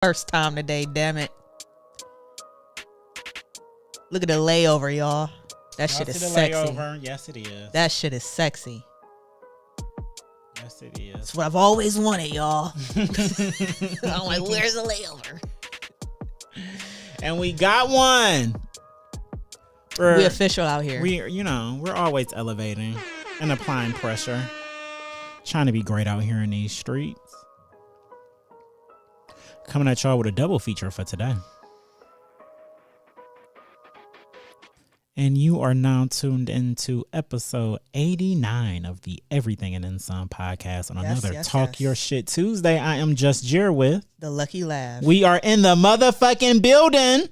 First time today, damn it. Look at the layover, y'all. That shit is sexy. Layover. Yes, it is. That shit is sexy. Yes, it is. That's what I've always wanted, y'all. I'm like, where's the layover? And we got one. We official out here. We're always elevating and applying pressure. Trying to be great out here in these streets. Coming at y'all with a double feature for today. And you are now tuned into episode 89 of the Everything and Then Some podcast on another Talk Your Shit Tuesday. I am Just Jer with The Lucky Lav. We are in the motherfucking building.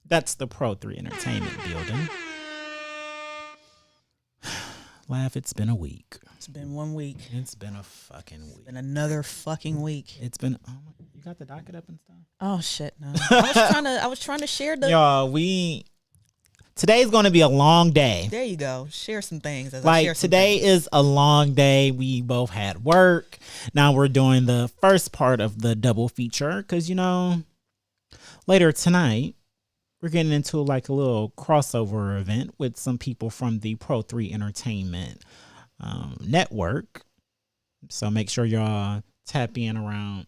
That's the Pro 3 Entertainment building. Lav, it's been a week. It's been 1 week. It's been a fucking week. It's been another fucking week. It's been, you got the docket up and stuff? Oh shit, no. I was trying to share the today's going to be a long day. There you go. Share some things. Today is a long day. We both had work. Now we're doing the first part of the double feature because, later tonight, we're getting into like a little crossover event with some people from the Pro 3 Entertainment network. So make sure y'all tap in around.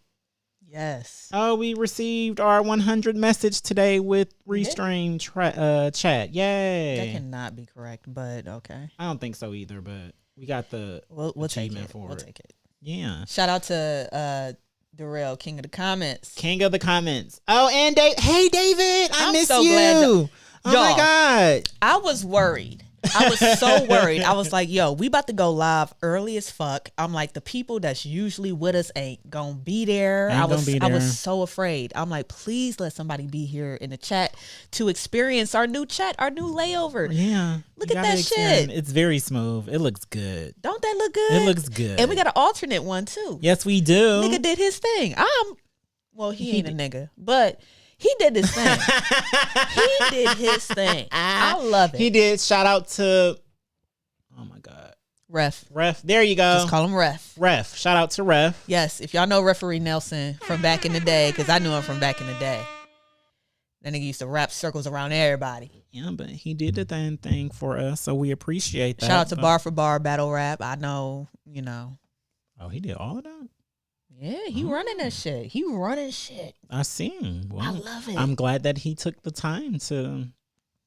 Yes. Oh, we received our 100 message today with Restream chat. Yay. That cannot be correct, but okay. I don't think so either, but we got the we'll achievement for it. We'll take it. Yeah. Shout out to Darrell, King of the Comments. King of the Comments. Oh, and hey, David, I miss so you. Glad oh, my God. I was worried. I was so worried. I was like, yo, we about to go live early as fuck. I'm like, the people that's usually with us ain't gonna be there. I was so afraid. I'm like, please let somebody be here in the chat to experience our new chat, our new layover. Yeah. Look at that shit. It's very smooth. It looks good. Don't that look good? It looks good. And we got an alternate one too. Yes, we do. Nigga did his thing. He ain't a nigga, but he did his thing. He did his thing. I love it. He did. Shout out to, oh my God. Ref. There you go. Just call him Ref. Shout out to Ref. Yes. If y'all know Referee Nelson from back in the day, because I knew him from back in the day. That nigga used to wrap circles around everybody. Yeah, but he did the thing for us, so we appreciate that. Shout out to Bar for Bar Battle Rap. I know, Oh, he did all of that? Yeah, he running that shit. He running shit. I see him. Well, I love it. I'm glad that he took the time to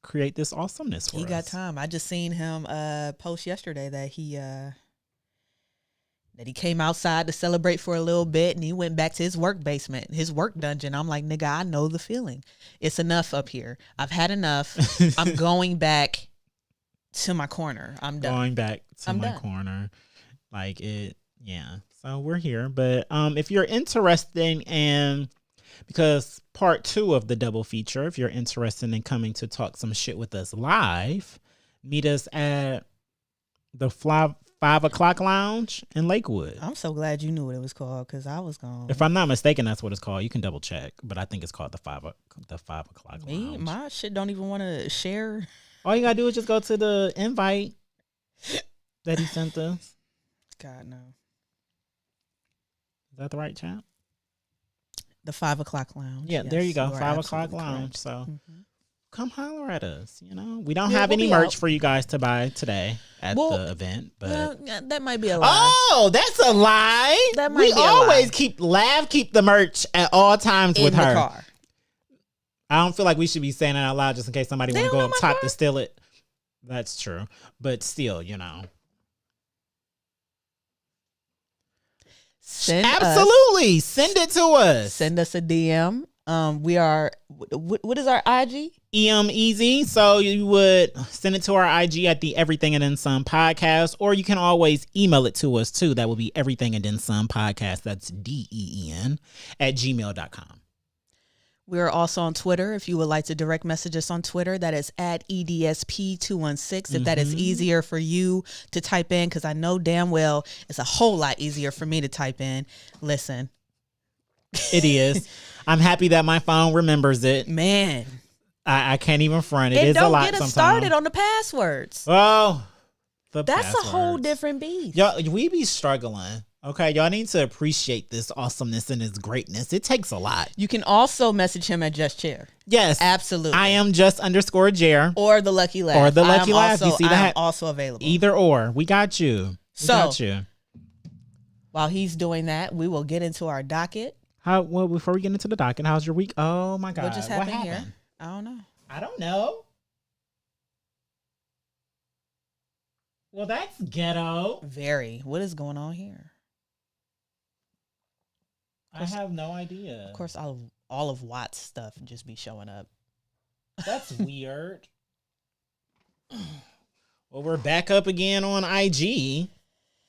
create this awesomeness for us. He got time. I just seen him post yesterday that he came outside to celebrate for a little bit and he went back to his work basement, his work dungeon. I'm like, nigga, I know the feeling. It's enough up here. I've had enough. I'm going back to my corner. I'm done. Going back to my corner. Like it, yeah. So we're here, but if you're interested in, because part 2 of the double feature, if you're interested in coming to talk some shit with us live, meet us at the 5 o'clock lounge in Lakewood. I'm so glad you knew what it was called because I was gone. If I'm not mistaken, that's what it's called. You can double check, but I think it's called the 5 o'clock lounge. My shit don't even want to share. All you gotta do is just go to the invite that he sent us. God no. Is that the right chat? The 5 o'clock lounge. Yeah, yes, there you go. 5 o'clock lounge. Correct. So come holler at us. We don't have any merch for you guys to buy today at the event, but that might be a lie. Oh, that's a lie. That might be a lie. We always keep the merch at all times with her. In the car. I don't feel like we should be saying it out loud just in case somebody want to go up top to steal it. That's true, but still, Send it to us. Send us a DM. We are, what is our IG? Easy. So you would send it to our IG at the Everything and Then Some podcast, or you can always email it to us too. That will be Everything and Then Some podcast. That's DEN at gmail.com. We're also on Twitter. If you would like to direct message us on Twitter, that is at EDSP216. If that is easier for you to type in, because I know damn well it's a whole lot easier for me to type in. Listen. It is. I'm happy that my phone remembers it. Man. I can't even front it. It's a lot sometimes. Don't get us started on the passwords. Oh, that's a whole different beast. Yo, we be struggling. Okay, y'all need to appreciate this awesomeness and this greatness. It takes a lot. You can also message him at Just Chair. Yes. Absolutely. I am just_Jer. Or the Lucky Laugh. Or the Lucky Laugh. You see that? I'm also available. Either or. We got you. Got you. While he's doing that, we will get into our docket. Well, before we get into the docket, how's your week? Oh my God. What just happened here? I don't know. Well, that's ghetto. Very. What is going on here? I have no idea. Of course, all of Watt's stuff just be showing up. That's weird. Well, we're back up again on IG.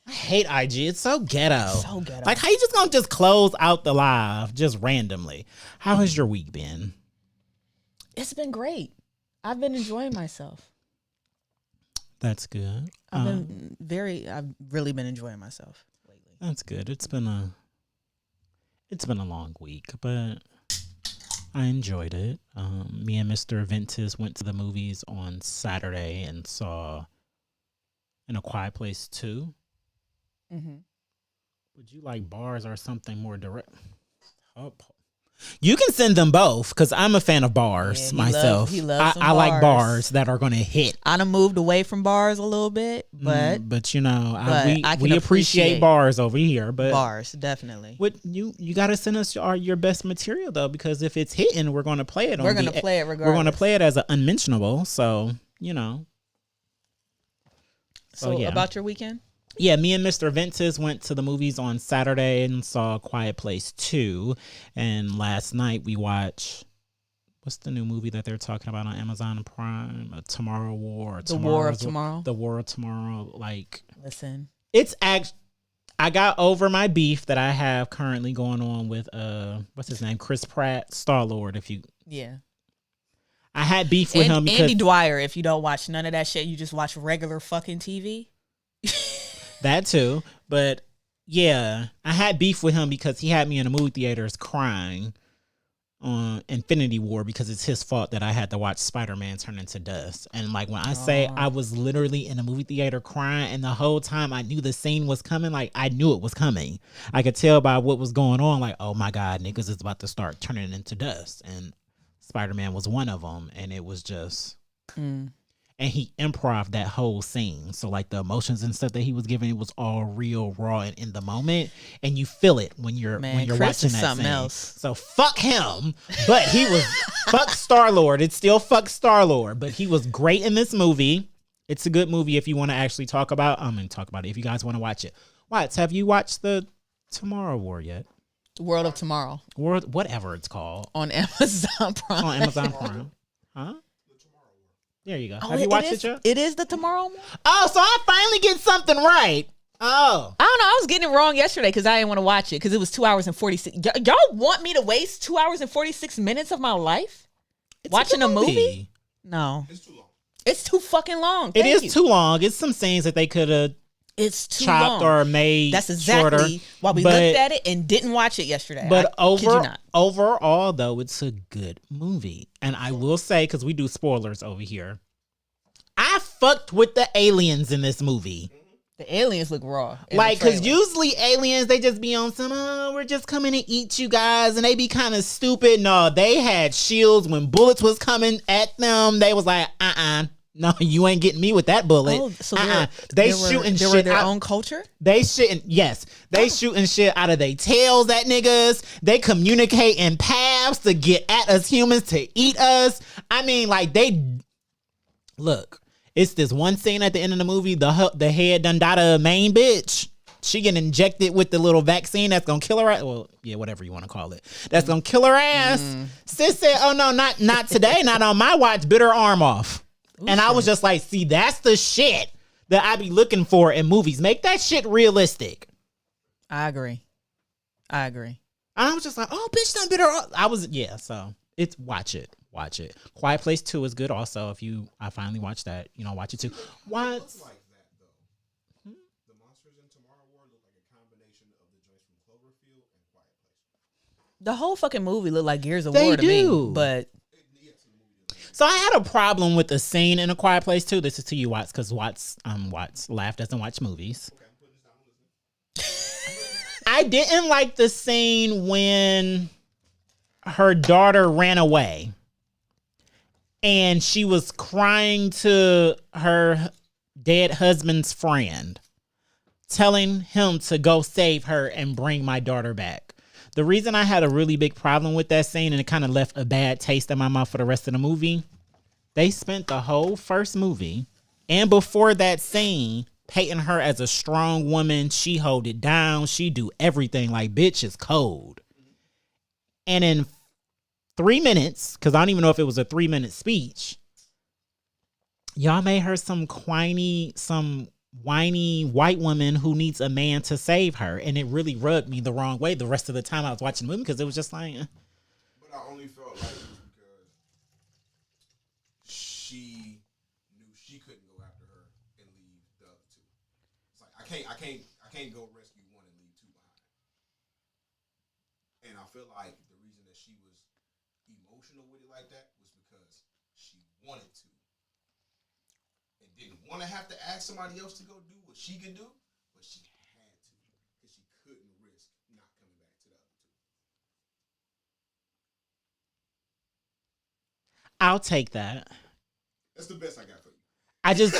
I hate IG. It's so ghetto. So ghetto. Like, how you just gonna just close out the live just randomly? How has your week been? It's been great. I've been enjoying myself. That's good. I've really been enjoying myself lately. That's good. It's been a long week, but I enjoyed it. Me and Mr. Ventus went to the movies on Saturday and saw In a Quiet Place 2. Mm-hmm. Would you like bars or something more direct? Oh, you can send them both because I'm a fan of bars myself. He loves I like bars that are going to hit. I done moved away from bars a little bit, but you know, we appreciate bars over here. But bars, definitely. What you got to send us your best material though, because if it's hitting, we're going to play it. We're going to play it regardless. We're going to play it as an unmentionable. So you know. So yeah. About your weekend? Yeah, me and Mr. Ventus went to the movies on Saturday and saw Quiet Place 2. And last night we watched, what's the new movie that they're talking about on Amazon Prime? Tomorrow War. The War of Tomorrow. The War of Tomorrow. Like, listen, I got over my beef that I have currently going on with what's his name? Chris Pratt, Star-Lord. Yeah. I had beef with him because Andy Dwyer. If you don't watch none of that shit, you just watch regular fucking TV. That too, but yeah, I had beef with him because he had me in the movie theaters crying on Infinity War because it's his fault that I had to watch Spider-Man turn into dust. And like when I say I was literally in a movie theater crying, and the whole time I knew the scene was coming, like I knew it was coming. I could tell by what was going on, like, oh my God, niggas is about to start turning into dust. And Spider-Man was one of them, and it was just... And he improv that whole scene. So like the emotions and stuff that he was giving, it was all real, raw, and in the moment. And you feel it when you're Chris watching that something scene. Else. So fuck him. But he was fuck Star-Lord. It's still fuck Star-Lord. But he was great in this movie. It's a good movie if you want to actually talk about. I'm going to talk about it if you guys want to watch it. Watts, have you watched the Tomorrow War yet? World of Tomorrow. Whatever it's called. On Amazon Prime. On Amazon Prime. Huh? There you go. Have you watched it yet? It is the Tomorrow one? Oh, so I finally get something right. Oh. I don't know. I was getting it wrong yesterday because I didn't want to watch it because it was 2 hours and 46. Y'all want me to waste 2 hours and 46 minutes of my life watching a movie? No. It's too long. It's too fucking long. It is too long. It's some scenes that they could have chopped or made That's exactly shorter, why we looked at it and didn't watch it yesterday. But overall, though, it's a good movie. And I will say, because we do spoilers over here, I fucked with the aliens in this movie. The aliens look raw. Like, because usually aliens, they just be on some, we're just coming to eat you guys. And they be kind of stupid. No, they had shields when bullets was coming at them. They was like, no, you ain't getting me with that bullet. Oh, so they shooting shit. They were their own culture? They shooting, yes. They shooting shit out of their tails at niggas. They communicate in paths to get at us humans to eat us. I mean, like, look, it's this one scene at the end of the movie. The head done died a main bitch. She get injected with the little vaccine that's gonna kill her ass. Well, yeah, whatever you want to call it. That's gonna kill her ass. Sis said, oh no, not today, not on my watch. Bit her arm off. Ooh, and I was just like, see, that's the shit that I be looking for in movies. Make that shit realistic. I agree. And I was just like, oh, bitch done bit her arm. So it's watch it. Quiet Place 2 is good also. I finally watched that, watch it too. What? It looks like that though. The monsters in Tomorrow War look like a combination of the joints from Cloverfield and Quiet Place. The whole fucking movie looked like Gears of War to me, but... So I had a problem with the scene in A Quiet Place 2. This is to you, Watts, because Watts laugh doesn't watch movies. I didn't like the scene when her daughter ran away and she was crying to her dead husband's friend, telling him to go save her and bring my daughter back. The reason I had a really big problem with that scene and it kind of left a bad taste in my mouth for the rest of the movie, they spent the whole first movie and before that scene painting her as a strong woman. She hold it down. She do everything. Like, bitch is cold. And in 3 minutes, because I don't even know if it was a 3-minute speech, y'all made her some whiny white woman who needs a man to save her. And it really rubbed me the wrong way the rest of the time I was watching the movie because it was just like... But I only felt like it was because she knew she couldn't go after her and leave the other two. It's like, I can't go rescue one and leave two behind. And I feel like the reason that she was emotional with it like that was because she wanted to. And didn't want to have to ask somebody else to go do what she can do, but she had to because she couldn't risk not coming back to the other two. I'll take that. That's the best I got for you. I just...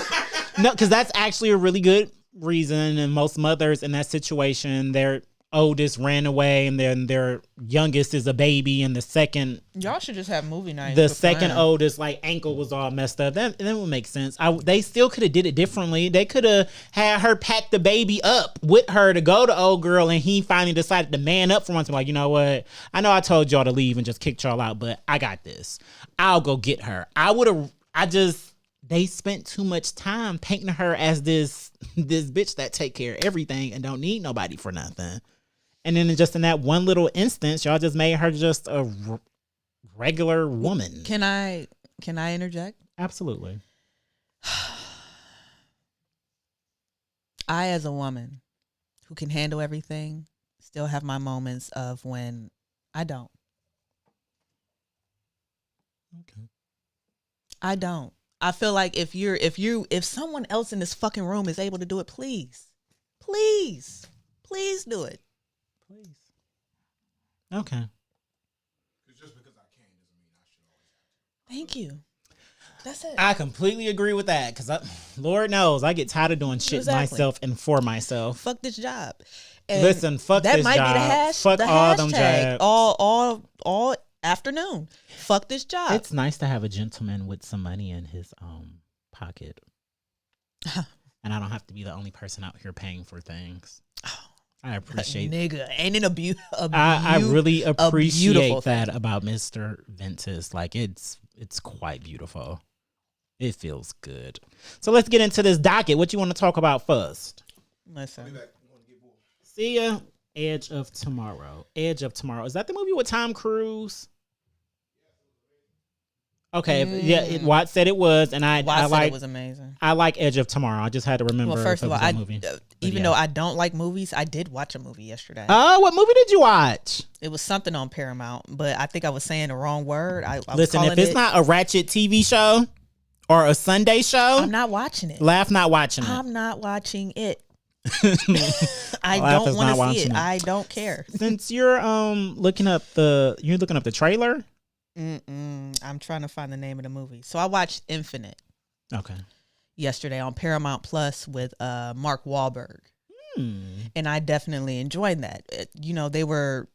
No, because that's actually a really good reason. And most mothers in that situation, their oldest ran away and then their youngest is a baby and the second... Y'all should just have movie nights. The second oldest, like, ankle was all messed up. That would make sense. They still could have did it differently. They could have had her pack the baby up with her to go to old girl, and he finally decided to man up for once. Like, you know what? I know I told y'all to leave and just kicked y'all out, but I got this. I'll go get her. They spent too much time painting her as this bitch that take care of everything and don't need nobody for nothing. And then just in that one little instance, y'all just made her just a regular woman. Can I interject? Absolutely. I, as a woman who can handle everything, still have my moments of when I don't. Okay. I don't. I feel like if someone else in this fucking room is able to do it, please do it. Please. Okay. Just because I can doesn't mean I should always have to. Thank you. That's it. I completely agree with that because Lord knows I get tired of doing shit myself and for myself. Fuck this job. And listen, fuck this job. That might be fuck the all hashtag them jobs. all afternoon. Fuck this job. It's nice to have a gentleman with some money in his pocket. And I don't have to be the only person out here paying for things. I appreciate nigga. Ain't it I really appreciate that about Mr. Ventus. Like it's quite beautiful. It feels good. So let's get into this docket. What you want to talk about first? Listen. See ya. Edge of Tomorrow. Edge of Tomorrow. Is that the movie with Tom Cruise? Okay, yeah. Watt said it was, and I like. It was amazing. I like Edge of Tomorrow. I just had to remember. Well, first of all, movie. Even though I don't like movies, I did watch a movie yesterday. Oh, what movie did you watch? It was something on Paramount, but I think I was saying the wrong word. Listen, if it's not a Ratchet TV show or a Sunday show, I'm not watching it. Laugh not watching it. I'm not watching it. I don't want to see it. I don't care. Since you're looking up the trailer. I'm trying to find the name of the movie. So I watched Infinite. Okay. Yesterday on Paramount Plus with Mark Wahlberg. And I definitely enjoyed that. They were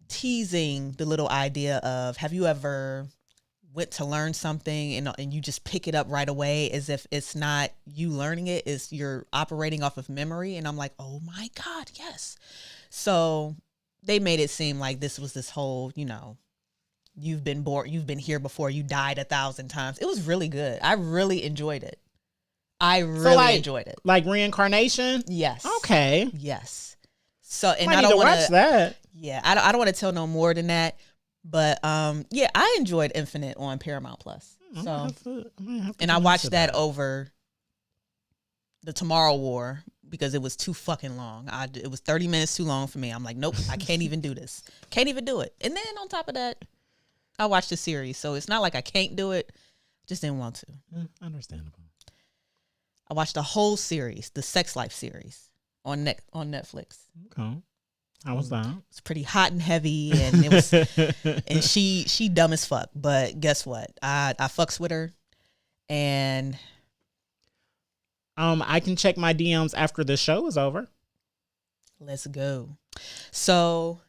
teasing the little idea of, have you ever went to learn something and you just pick it up right away as if it's not you learning it, is you're operating off of memory? And I'm like, oh my God, yes. So they made it seem like this was this whole, you've been born, you've been here before, you died 1,000 times. It was really good. I really enjoyed it. Enjoyed it. Like reincarnation? Yes. Okay. Yes. So, and I don't want to watch that. Yeah, I don't want to tell no more than that. But yeah, I enjoyed Infinite on Paramount Plus. And I watched that over the Tomorrow War because it was too fucking long. It was 30 minutes too long for me. I'm like, nope, I can't even do this. Can't even do it. And then on top of that, I watched the series, so it's not like I can't do it. Just didn't want to. Understandable. I watched the whole series, the Sex Life series, on Netflix. Okay. How was that? It's pretty hot and heavy, and it was, and she dumb as fuck. But guess what? I fucks with her, and I can check my DMs after the show is over. Let's go. So,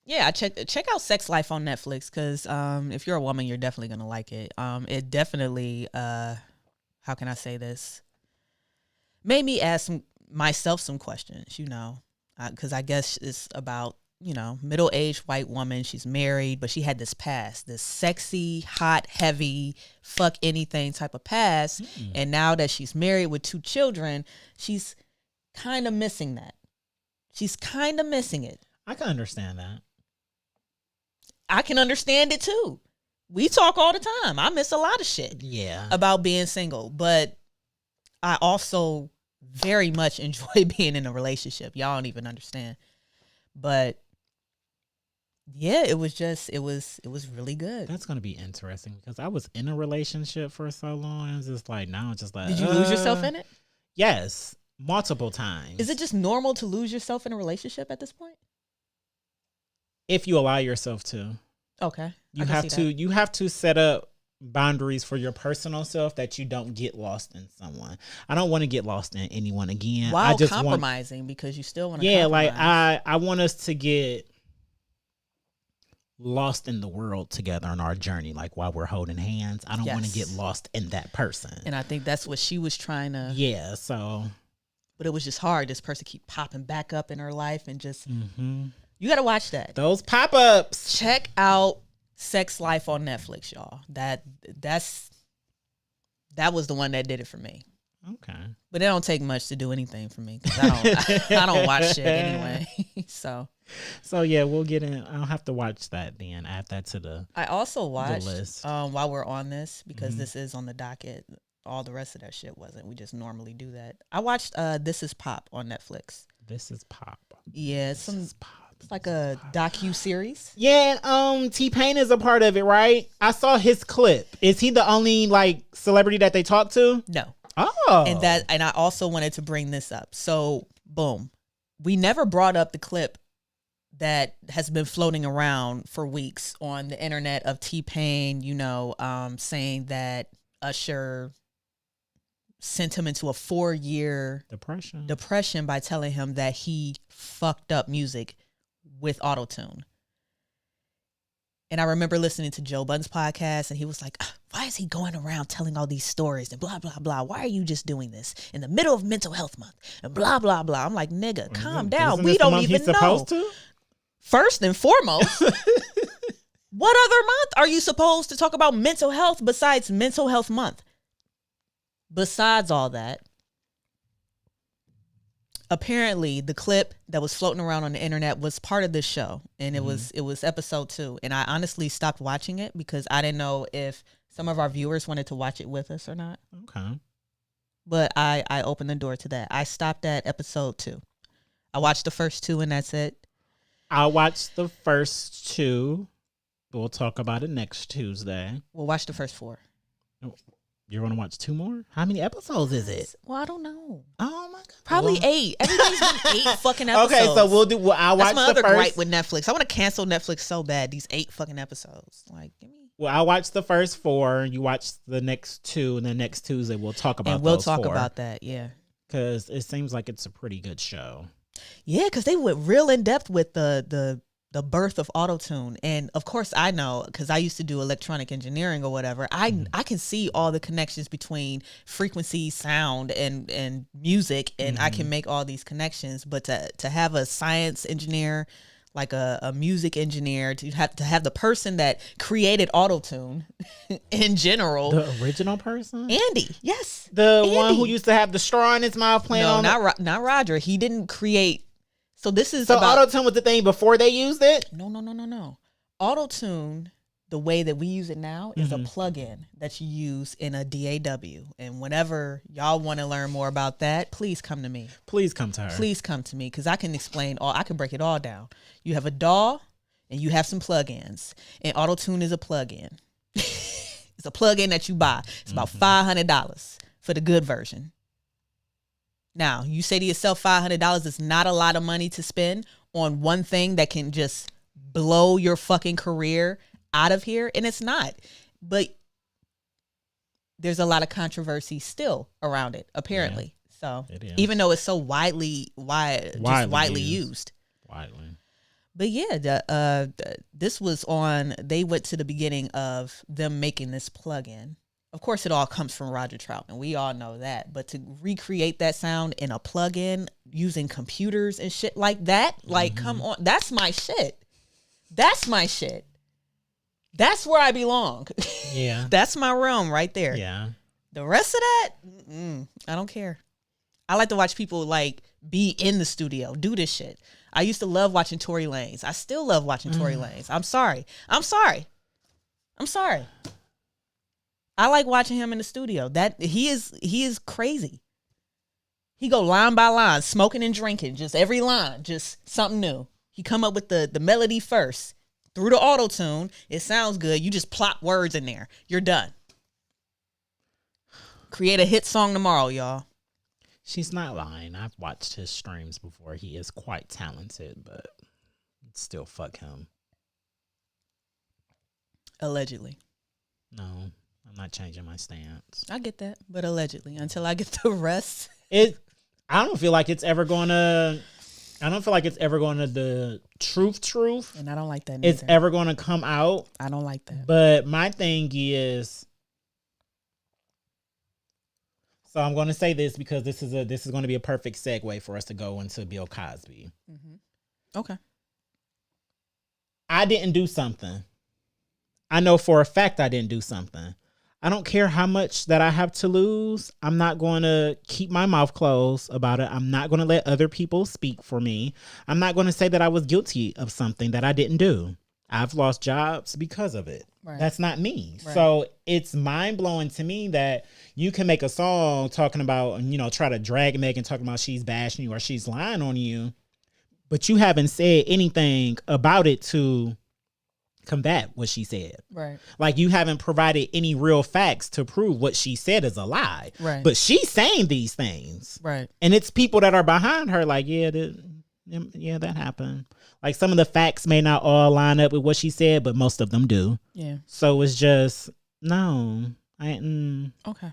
yeah, check out Sex Life on Netflix because if you're a woman, you're definitely gonna like it. It definitely how can I say this? Made me ask myself some questions, you know, because I guess it's about, you know, middle-aged white woman. She's married, but she had this past, this sexy, hot, heavy, fuck anything type of past. And now that she's married with 2 children, she's kind of missing that. She's kind of missing it. I can understand that. I can understand it too. We talk all the time. I miss a lot of shit about being single, but I also very much enjoy being in a relationship. Y'all don't even understand. But yeah, it was really good. That's going to be interesting because I was in a relationship for so long. And it's just like, now it's just like, did you lose yourself in it? Yes, multiple times. Is it just normal to lose yourself in a relationship at this point? If you allow yourself to. Okay. You have to set up boundaries for your personal self that you don't get lost in someone. I don't want to get lost in anyone again. While compromising because you still want to compromise. Like I want us to get lost in the world together on our journey, like while we're holding hands. I don't want to get lost in that person. And I think that's what she was trying to. Yeah, so. But it was just hard. This person keep popping back up in her life and just. You got to watch that. Those pop-ups. Check out Sex Life on Netflix, y'all. That was the one that did it for me. Okay. But it don't take much to do anything for me because I don't watch shit anyway. So yeah, we'll get in. I'll have to watch that then. Add that to the. I also watched list. While we're on this because this is on the docket. All the rest of that shit wasn't. We just normally do that. I watched This Is Pop on Netflix. This Is Pop. Yeah, it's like a docu-series. Yeah, T-Pain is a part of it, right? I saw his clip. Is he the only like celebrity that they talk to? No. Oh. And I also wanted to bring this up. So, boom. We never brought up the clip that has been floating around for weeks on the internet of T-Pain, you know, saying that Usher sent him into a 4-year depression by telling him that he fucked up music with autotune. And I remember listening to Joe Budden's podcast and he was like, why is he going around telling all these stories and blah, blah, blah? Why are you just doing this in the middle of mental health month and blah, blah, blah? I'm like, nigga, calm down. We don't even know. First and foremost, what other month are you supposed to talk about mental health besides Mental Health Month? Besides all that, apparently the clip that was floating around on the internet was part of this show, and it was episode 2. And I honestly stopped watching it because I didn't know if some of our viewers wanted to watch it with us or not. Okay. But I opened the door to that. I stopped at episode 2. I watched the first 2 and that's it. I watched the first 2. We'll talk about it next Tuesday. We'll watch the first 4. You're going to watch 2 more? How many episodes is it? Well, I don't know. Oh, my God. Probably 8. Everything's been 8 fucking episodes. Okay, so I'll watch the first. That's my other gripe with Netflix. I want to cancel Netflix so bad. These 8 fucking episodes. Like, give me. Well, I'll watch the first 4. You watch the next 2. And then next Tuesday, we'll talk about and we'll talk about that, yeah. Because it seems like it's a pretty good show. Yeah, because they went real in depth with the birth of autotune. And of course I know, because I used to do electronic engineering or whatever, I can see all the connections between frequency, sound, and music, and I can make all these connections. But to have a science engineer, like a music engineer, to have the person that created autotune in general. The original person? Andy, yes. Andy. One who used to have the straw in his mouth playing on not Roger. He didn't create. So this is autotune was the thing before they used it? No. Autotune, the way that we use it now, is a plugin that you use in a DAW. And whenever y'all want to learn more about that, please come to me. Please come to her. Please come to me because I can explain I can break it all down. You have a DAW and you have some plugins. And autotune is a plugin. It's a plugin that you buy. It's about $500 for the good version. Now, you say to yourself, $500 is not a lot of money to spend on one thing that can just blow your fucking career out of here, and it's not. But there's a lot of controversy still around it, apparently. So even though it's so widely used. Widely. But yeah, this was on. They went to the beginning of them making this plugin. Of course, it all comes from Roger Troutman. We all know that. But to recreate that sound in a plugin using computers and shit like that, like, come on, that's my shit. That's my shit. That's where I belong. Yeah, that's my realm right there. Yeah. The rest of that, I don't care. I like to watch people like be in the studio, do this shit. I used to love watching Tory Lanez. I still love watching Tory Lanez. I'm sorry. I like watching him in the studio. That he is crazy. He go line by line, smoking and drinking, just every line, just something new. He come up with the melody first. Through the auto-tune, it sounds good. You just plop words in there. You're done. Create a hit song tomorrow, y'all. She's not lying. I've watched his streams before. He is quite talented, but still fuck him. Allegedly. No, I'm not changing my stance. I get that, but allegedly, until I get the rest. I don't feel like it's ever going to the truth. And I don't like that neither. It's ever going to come out. I don't like that. But my thing is, so I'm going to say this because this is going to be a perfect segue for us to go into Bill Cosby. Mm-hmm. Okay. I didn't do something. I know for a fact I didn't do something. I don't care how much that I have to lose. I'm not going to keep my mouth closed about it. I'm not going to let other people speak for me. I'm not going to say that I was guilty of something that I didn't do. I've lost jobs because of it. Right. That's not me. Right. So it's mind-blowing to me that you can make a song talking about, try to drag Megan, talking about she's bashing you or she's lying on you, but you haven't said anything about it to combat what she said. Right. Like, you haven't provided any real facts to prove what she said is a lie. Right. But she's saying these things. Right. And it's people that are behind her like, that happened. Like, some of the facts may not all line up with what she said, but most of them do. Yeah. So it's just, no. Okay.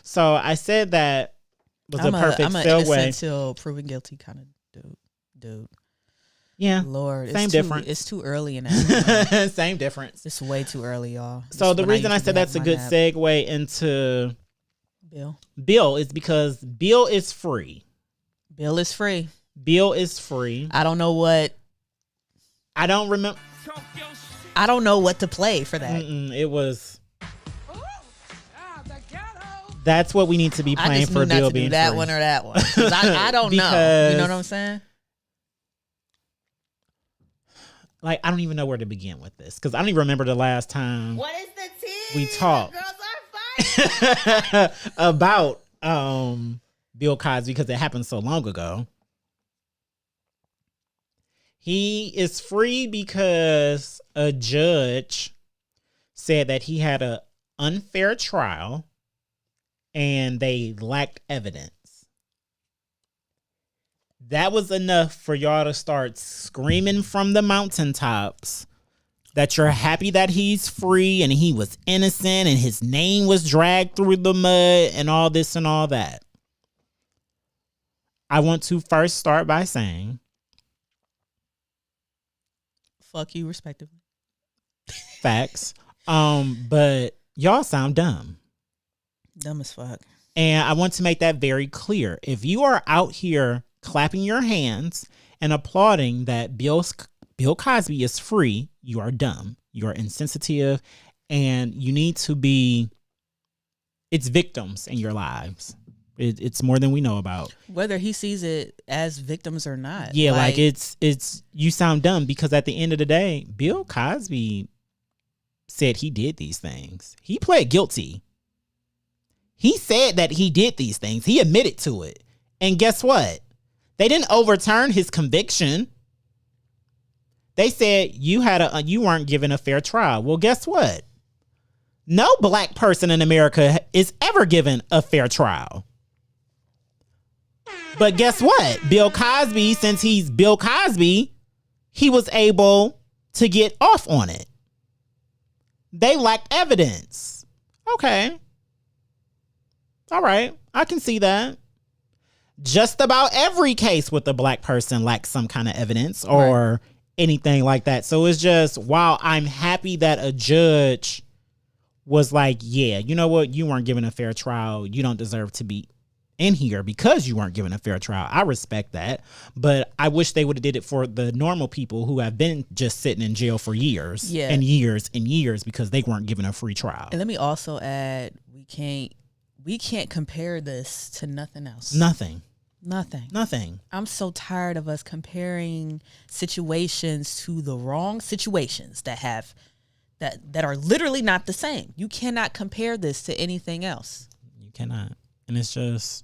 So I said that was a perfect segue. I'm an innocent till proven guilty kind of dude. Yeah. Lord. Same difference. It's too early in that. Same difference. It's way too early, y'all. So the reason I said that's a good segue into Bill is because Bill is free. Bill is free. Bill is free. I don't know what. I don't remember. I don't know what to play for that. It was. That's what we need to be playing for Bill being free. That one or that one. I don't know. You know what I'm saying? Like, I don't even know where to begin with this because I don't even remember the last time we talked about Bill Cosby because it happened so long ago. He is free because a judge said that he had an unfair trial and they lacked evidence. That was enough for y'all to start screaming from the mountaintops that you're happy that he's free and he was innocent and his name was dragged through the mud and all this and all that. I want to first start by saying, fuck you, respectively. Facts. But y'all sound dumb. Dumb as fuck. And I want to make that very clear. If you are out here clapping your hands and applauding that Bill Cosby is free, you are dumb. You are insensitive, and you need to be. It's victims in your lives. It's more than we know about. Whether he sees it as victims or not. Yeah, like it's you sound dumb because at the end of the day, Bill Cosby said he did these things. He pled guilty. He said that he did these things. He admitted to it. And guess what? They didn't overturn his conviction. They said you weren't given a fair trial. Well, guess what? No black person in America is ever given a fair trial. But guess what? Bill Cosby, since he's Bill Cosby, he was able to get off on it. They lacked evidence. Okay. All right. I can see that. Just about every case with a black person lacks some kind of evidence or anything like that. So it's just, while I'm happy that a judge was like, yeah, you know what? You weren't given a fair trial. You don't deserve to be in here because you weren't given a fair trial. I respect that. But I wish they would have did it for the normal people who have been just sitting in jail for years and years and years because they weren't given a free trial. And let me also add, we can't compare this to nothing else. Nothing. I'm so tired of us comparing situations to the wrong situations that are literally not the same. You cannot compare this to anything else. You cannot. And it's just,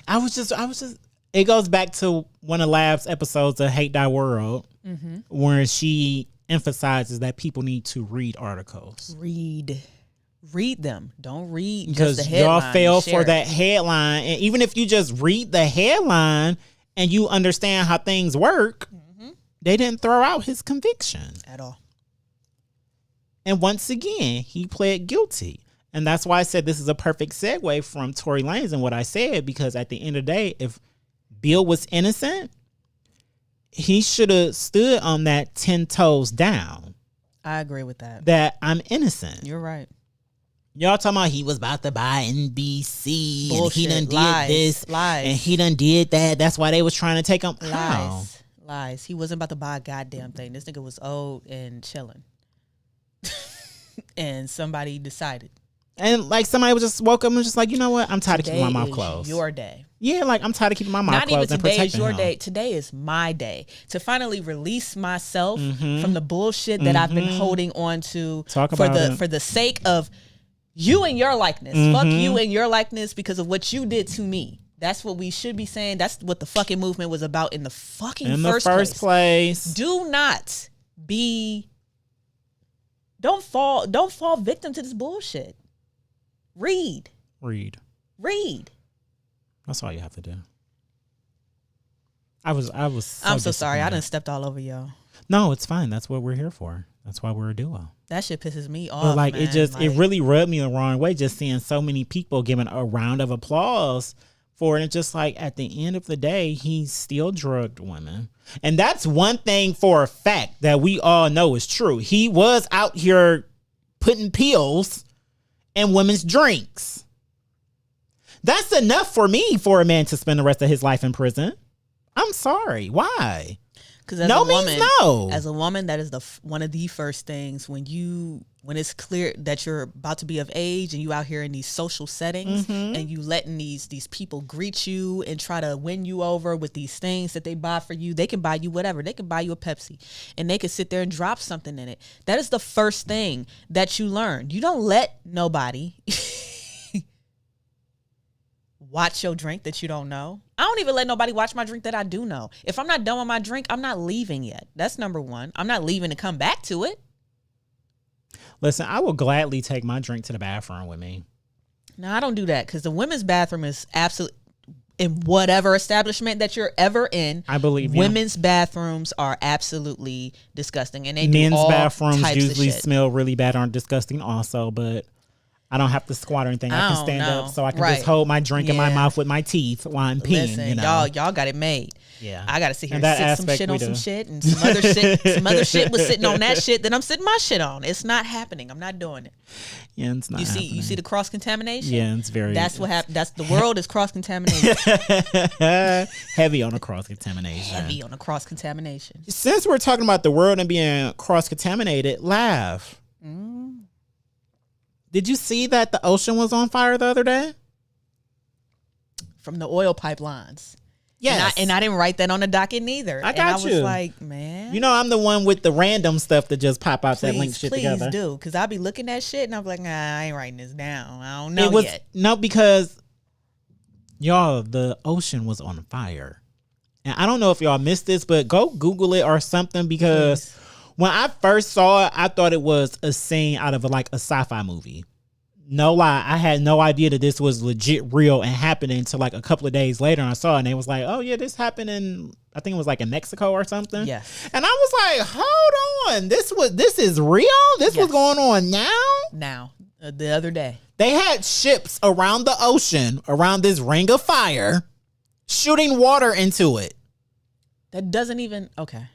I was just, it goes back to one of Lav's episodes of Hate Thy World, where she emphasizes that people need to read articles. Read them. Don't read because just the headline. Y'all fell for that headline. And even if you just read the headline and you understand how things work, they didn't throw out his conviction at all. And once again, he pled guilty. And that's why I said this is a perfect segue from Tory Lanez and what I said, because at the end of the day, if Bill was innocent, he should have stood on that 10 toes down. I agree with that. That I'm innocent. You're right. Y'all talking about he was about to buy NBC. Bullshit. And he done Lies. did this. Lies. And he done did that. That's why they was trying to take him. Lies. He wasn't about to buy a goddamn thing. This nigga was old and chilling. And somebody decided. And like somebody was just woke up and was just like, you know what? I'm tired of keeping my mouth closed. Your day. Yeah, like I'm tired of keeping my mouth closed. Not even today is your day. Today is my day to finally release myself from the bullshit that I've been holding on to for the sake of you and your likeness. Fuck you and your likeness because of what you did to me. That's what we should be saying. That's what the fucking movement was about in the fucking first place. Do not be. Don't fall victim to this bullshit. Read. That's all you have to do. I'm so sorry. I done stepped all over y'all. No, it's fine. That's what we're here for. That's why we're a duo. That shit pisses me off. But like, man. it really rubbed me the wrong way just seeing so many people giving a round of applause for it. And just like at the end of the day, he still drugged women. And that's one thing for a fact that we all know is true. He was out here putting pills in women's drinks. That's enough for me for a man to spend the rest of his life in prison. I'm sorry. Why? Because as a woman, that is one of the first things when it's clear that you're about to be of age and you out here in these social settings and you letting these people greet you and try to win you over with these things that they buy for you. They can buy you whatever. They can buy you a Pepsi and they can sit there and drop something in it. That is the first thing that you learn. You don't let nobody watch your drink that you don't know. I don't even let nobody watch my drink that I do know. If I'm not done with my drink, I'm not leaving yet. That's number one. I'm not leaving to come back to it. Listen, I will gladly take my drink to the bathroom with me. No, I don't do that because the women's bathroom is absolutely, in whatever establishment that you're ever in, I believe women's bathrooms are absolutely disgusting. And they men's do all bathrooms types usually of shit. smell really bad, aren't disgusting also, but I don't have to squat or anything. I can stand up so I can just hold my drink in my mouth with my teeth while I'm peeing. Listen, y'all got it made. Yeah. I got to sit here and sit some shit on some shit and some other shit was sitting on that shit that I'm sitting my shit on. It's not happening. I'm not doing it. Yeah, it's not happening. You see the cross contamination? Yeah, it's very. That's what happened. That's the world is cross contamination. Heavy on the cross contamination. Since we're talking about the world and being cross contaminated, Lav. Did you see that the ocean was on fire the other day? From the oil pipelines. Yes. And I didn't write that on the docket neither. I was like, man. You know, I'm the one with the random stuff that just pop out that link shit together. Please do. Because I'll be looking at shit and I'm like, nah, I ain't writing this down. I don't know yet. No, because, y'all, the ocean was on fire. And I don't know if y'all missed this, but go Google it or something because when I first saw it, I thought it was a scene out of a sci-fi movie. no lie, I had no idea that this was legit real and happening until like a couple of days later. And I saw it and they was like, oh yeah, this happened in, I think it was like in Mexico or something. Yes. And I was like, hold on, this is real? This was going on now? The other day. They had ships around the ocean, around this ring of fire, shooting water into it. That doesn't even, okay.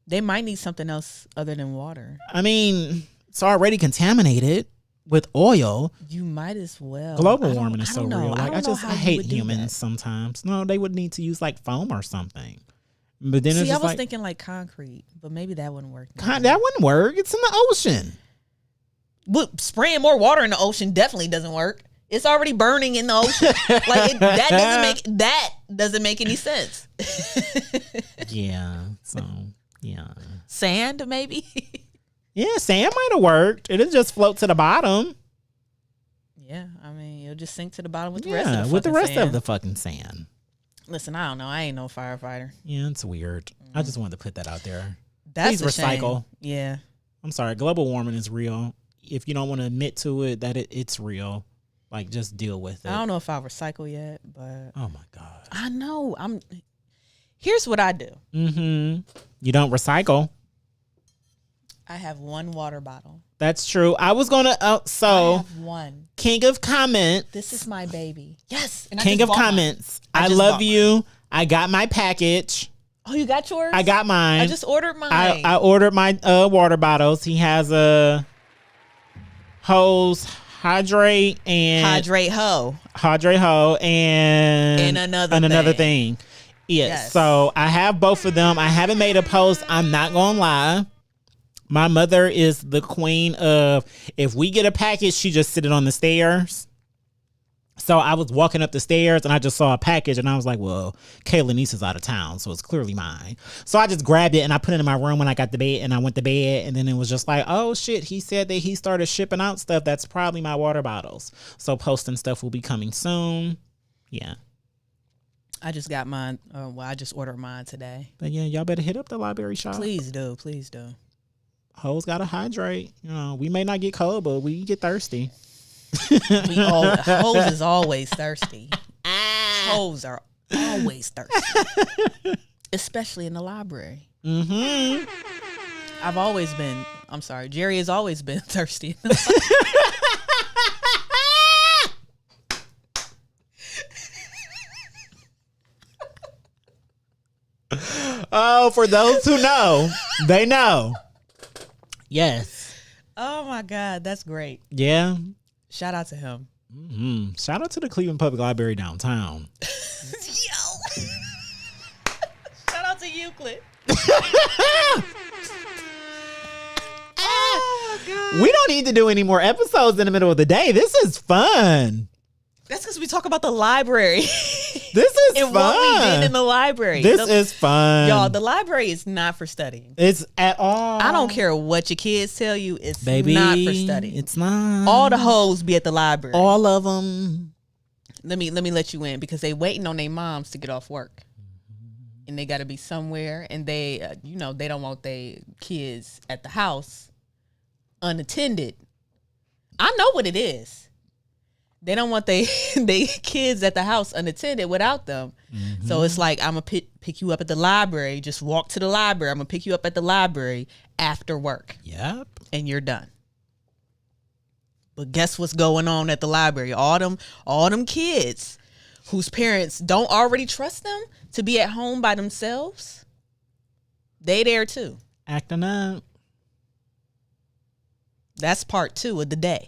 They might need something else other than water. I mean, it's already contaminated with oil. You might as well. Global warming is so know. real. Like I hate humans sometimes. No, they would need to use like foam or something. But then I was thinking like concrete, but maybe that wouldn't work. That wouldn't work. It's in the ocean. But spraying more water in the ocean definitely doesn't work. It's already burning in the ocean. That doesn't make any sense. Yeah. So yeah. Sand maybe. Yeah, sand might have worked. It'll just float to the bottom. Yeah, I mean, it'll just sink to the bottom with the rest of the with the rest sand. of the fucking sand. Listen, I don't know. I ain't no firefighter. Yeah, it's weird. I just wanted to put that out there. That's Please recycle. Shame. Yeah. I'm sorry. Global warming is real. If you don't want to admit to it, that it's real, like just deal with it. I don't know if I recycle yet, but oh my god, I know. Here's what I do. Mm-hmm. You don't recycle. I have one water bottle. That's true. I was gonna. I have one. King of comment. This is my baby. Yes. And King of comments. I love you. Mine. I got my package. Oh, you got yours? I got mine. I just ordered mine. I ordered my water bottles. He has a hose, hydrate and ho, and another thing. Yes. So I have both of them. I haven't made a post. I'm not gonna lie. My mother is the queen of, if we get a package, she just sit it on the stairs. So I was walking up the stairs and I just saw a package and I was like, well, Kayla niece is out of town, so it's clearly mine. So I just grabbed it and I put it in my room when I got to bed and I went to bed, and then it was just like, oh shit, he said that he started shipping out stuff. That's probably my water bottles. So posting stuff will be coming soon. Yeah. I just got mine. I just ordered mine today. But yeah, y'all better hit up the library shop. Please do. Please do. Hoes gotta hydrate. You know, we may not get cold, but we get thirsty. Hoes is always thirsty. Hoes are always thirsty, especially in the library. Mm-hmm. I've always been. I'm sorry, Jerry has always been thirsty. Oh, for those who know, they know. Yes. Oh my God, that's great. Yeah. Shout out to him. Mm-hmm. Shout out to the Cleveland Public Library downtown. Yo. Shout out to Euclid. Oh my God. We don't need to do any more episodes in the middle of the day. This is fun. That's because we talk about the library. This is and fun. what we did in the library. This is fun. Y'all, the library is not for studying. It's at all. I don't care what your kids tell you. It's Baby, not for studying. It's not. All the hoes be at the library. All of them. Let me let you in because they waiting on their moms to get off work. And they got to be somewhere. And they, they don't want their kids at the house unattended. I know what it is. They don't want they kids at the house unattended without them. Mm-hmm. So it's like, I'm going to pick you up at the library. Just walk to the library. I'm going to pick you up at the library after work. Yep. And you're done. But guess what's going on at the library? All them kids whose parents don't already trust them to be at home by themselves, they there too. Acting up. That's part 2 of the day.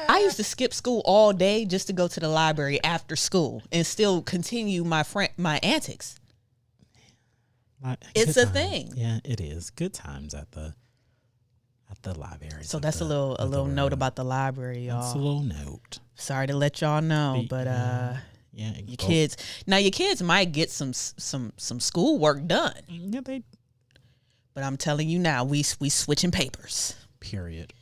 I used to skip school all day just to go to the library after school and still continue my antics. It's a thing. Yeah, it is. Good times at the library. So that's a little note about the library, y'all. That's a little note. Sorry to let y'all know, but yeah, your kids might get some school work done. Yeah, they. But I'm telling you now, we switching papers. Period.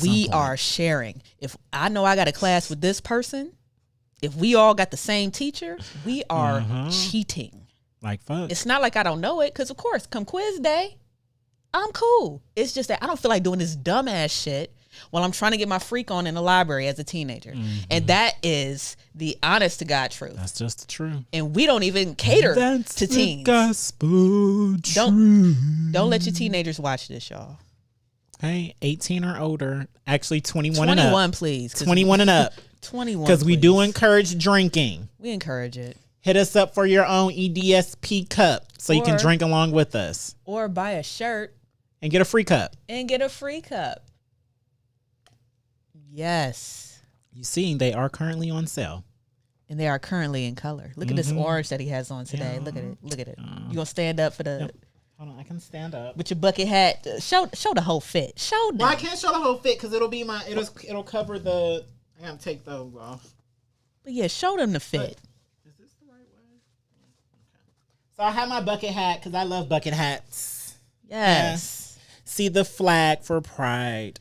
We are sharing. If I know I got a class with this person, if we all got the same teacher, we are cheating. Like fuck. It's not like I don't know it, because of course, come quiz day, I'm cool. It's just that I don't feel like doing this dumbass shit Well, I'm trying to get my freak on in the library as a teenager. And that is the honest to God truth. That's just the truth. And we don't even cater to teens. Gospel Don't let your teenagers watch this, y'all. Hey, 18 or older. Actually, 21 and up. 21, please. 21 and up. 21, because we do encourage drinking. We encourage it. Hit us up for your own EDSP cup so you can drink along with us. Or buy a shirt. And get a free cup. Yes. You see, they are currently on sale. And they are currently in color. Look at this orange that he has on today. Look at it. Look at it. You gonna stand up for the... Yep. Hold on, I can stand up. With your bucket hat. Show the whole fit. Show them. Well, I can't show the whole fit because it'll cover the... I gotta take those off. But yeah, show them the fit. Is this the right way? Okay. So I have my bucket hat because I love bucket hats. Yes. Yeah. See the flag for Pride.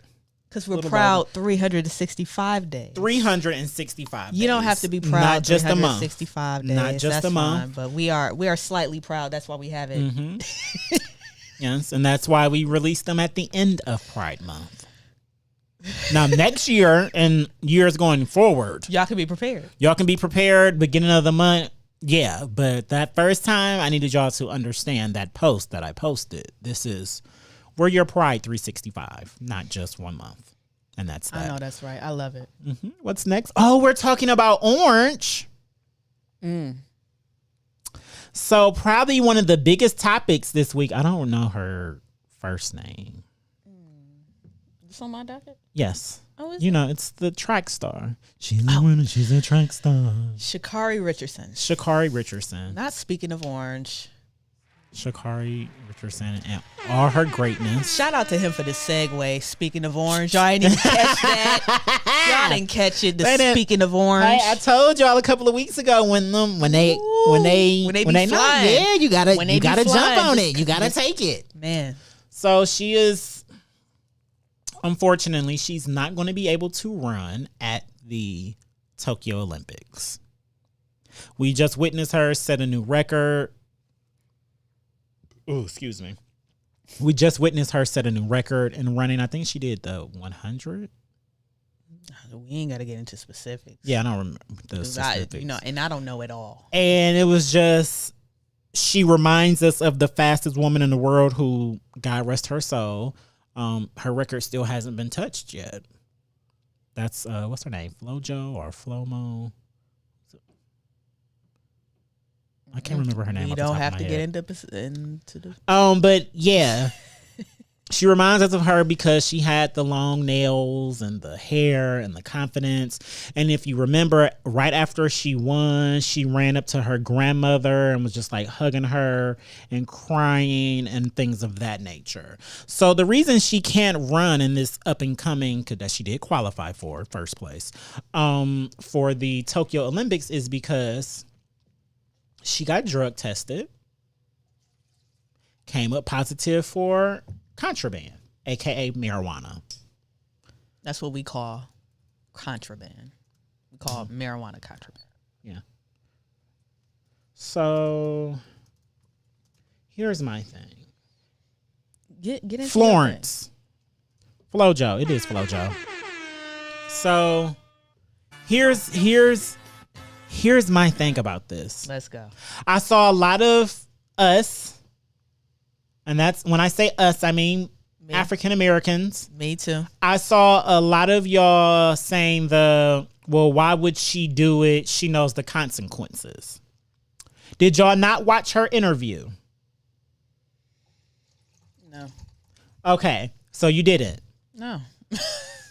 Because we're proud 365 days. 365 days. You don't have to be proud not just a month. 365 days. Not just that's a month. Fine, but we are slightly proud. That's why we have it. Mm-hmm. Yes, and that's why we release them at the end of Pride Month. Now, next year and years going forward, y'all can be prepared. Beginning of the month. Yeah, but that first time, I needed y'all to understand that post that I posted. We're your Pride 365, not just 1 month. And that's that. I know, that's right. I love it. Mm-hmm. What's next? Oh, we're talking about Orange. So probably one of the biggest topics this week. I don't know her first name. It's on my docket? Yes. Oh, is it? It's the track star. She's a track star. Sha'Carri Richardson. Not speaking of Orange. Sha'Carri Richardson and all her greatness. Shout out to him for the segue. Speaking of Orange, y'all didn't catch that. Y'all didn't catch it. Speaking of Orange, I told y'all a couple of weeks ago when they flying, yeah, you gotta jump on it. You gotta take it, man. So she is. Unfortunately, she's not going to be able to run at the Tokyo Olympics. We just witnessed her set a new record. Oh, excuse me. We just witnessed her set a new record in running. I think she did the 100. We ain't got to get into specifics. Yeah, I don't remember the specifics. And I don't know at all. And it was just, she reminds us of the fastest woman in the world who, God rest her soul, her record still hasn't been touched yet. That's, what's her name? Flojo or Flomo? I can't remember her name. You don't have to get into the. But yeah, she reminds us of her because she had the long nails and the hair and the confidence. And if you remember, right after she won, she ran up to her grandmother and was just like hugging her and crying and things of that nature. So the reason she can't run in this up and coming, that she did qualify for first place, for the Tokyo Olympics is because she got drug tested, came up positive for contraband, aka marijuana. That's what we call contraband. We call marijuana contraband. Yeah. So here's my thing. Get into Florence. Flojo. It is Flojo. So here's my thing about this. Let's go. I saw a lot of us, and that's when I say us, I mean African Americans. Me too. I saw a lot of y'all saying why would she do it? She knows the consequences. Did y'all not watch her interview? No. Okay, so you didn't. No.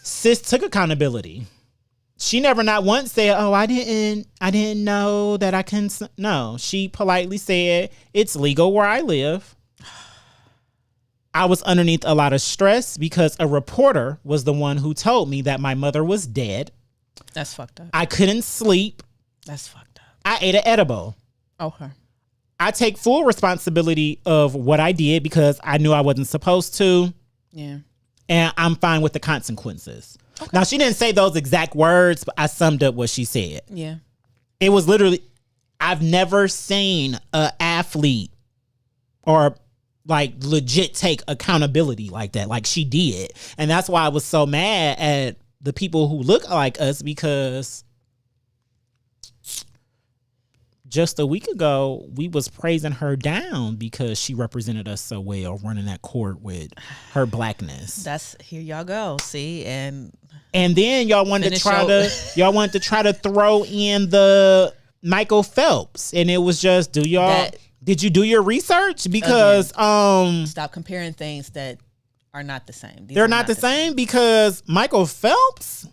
Sis took accountability. She never not once said, "Oh, I didn't know that I can." No, she politely said, "It's legal where I live." I was underneath a lot of stress because a reporter was the one who told me that my mother was dead. That's fucked up. I couldn't sleep. That's fucked up. I ate an edible. Okay. I take full responsibility of what I did because I knew I wasn't supposed to. Yeah. And I'm fine with the consequences. Okay. Now, she didn't say those exact words, but I summed up what she said. Yeah. It was literally, I've never seen an athlete or like legit take accountability like that, like she did. And that's why I was so mad at the people who look like us, because just a week ago we was praising her down because she represented us so well running that court with her blackness. That's, here y'all go. See, and then y'all wanted to try to throw in the Michael Phelps, and it was just, did you do your research? Because stop comparing things that are not the same. They're not the same, because Michael Phelps,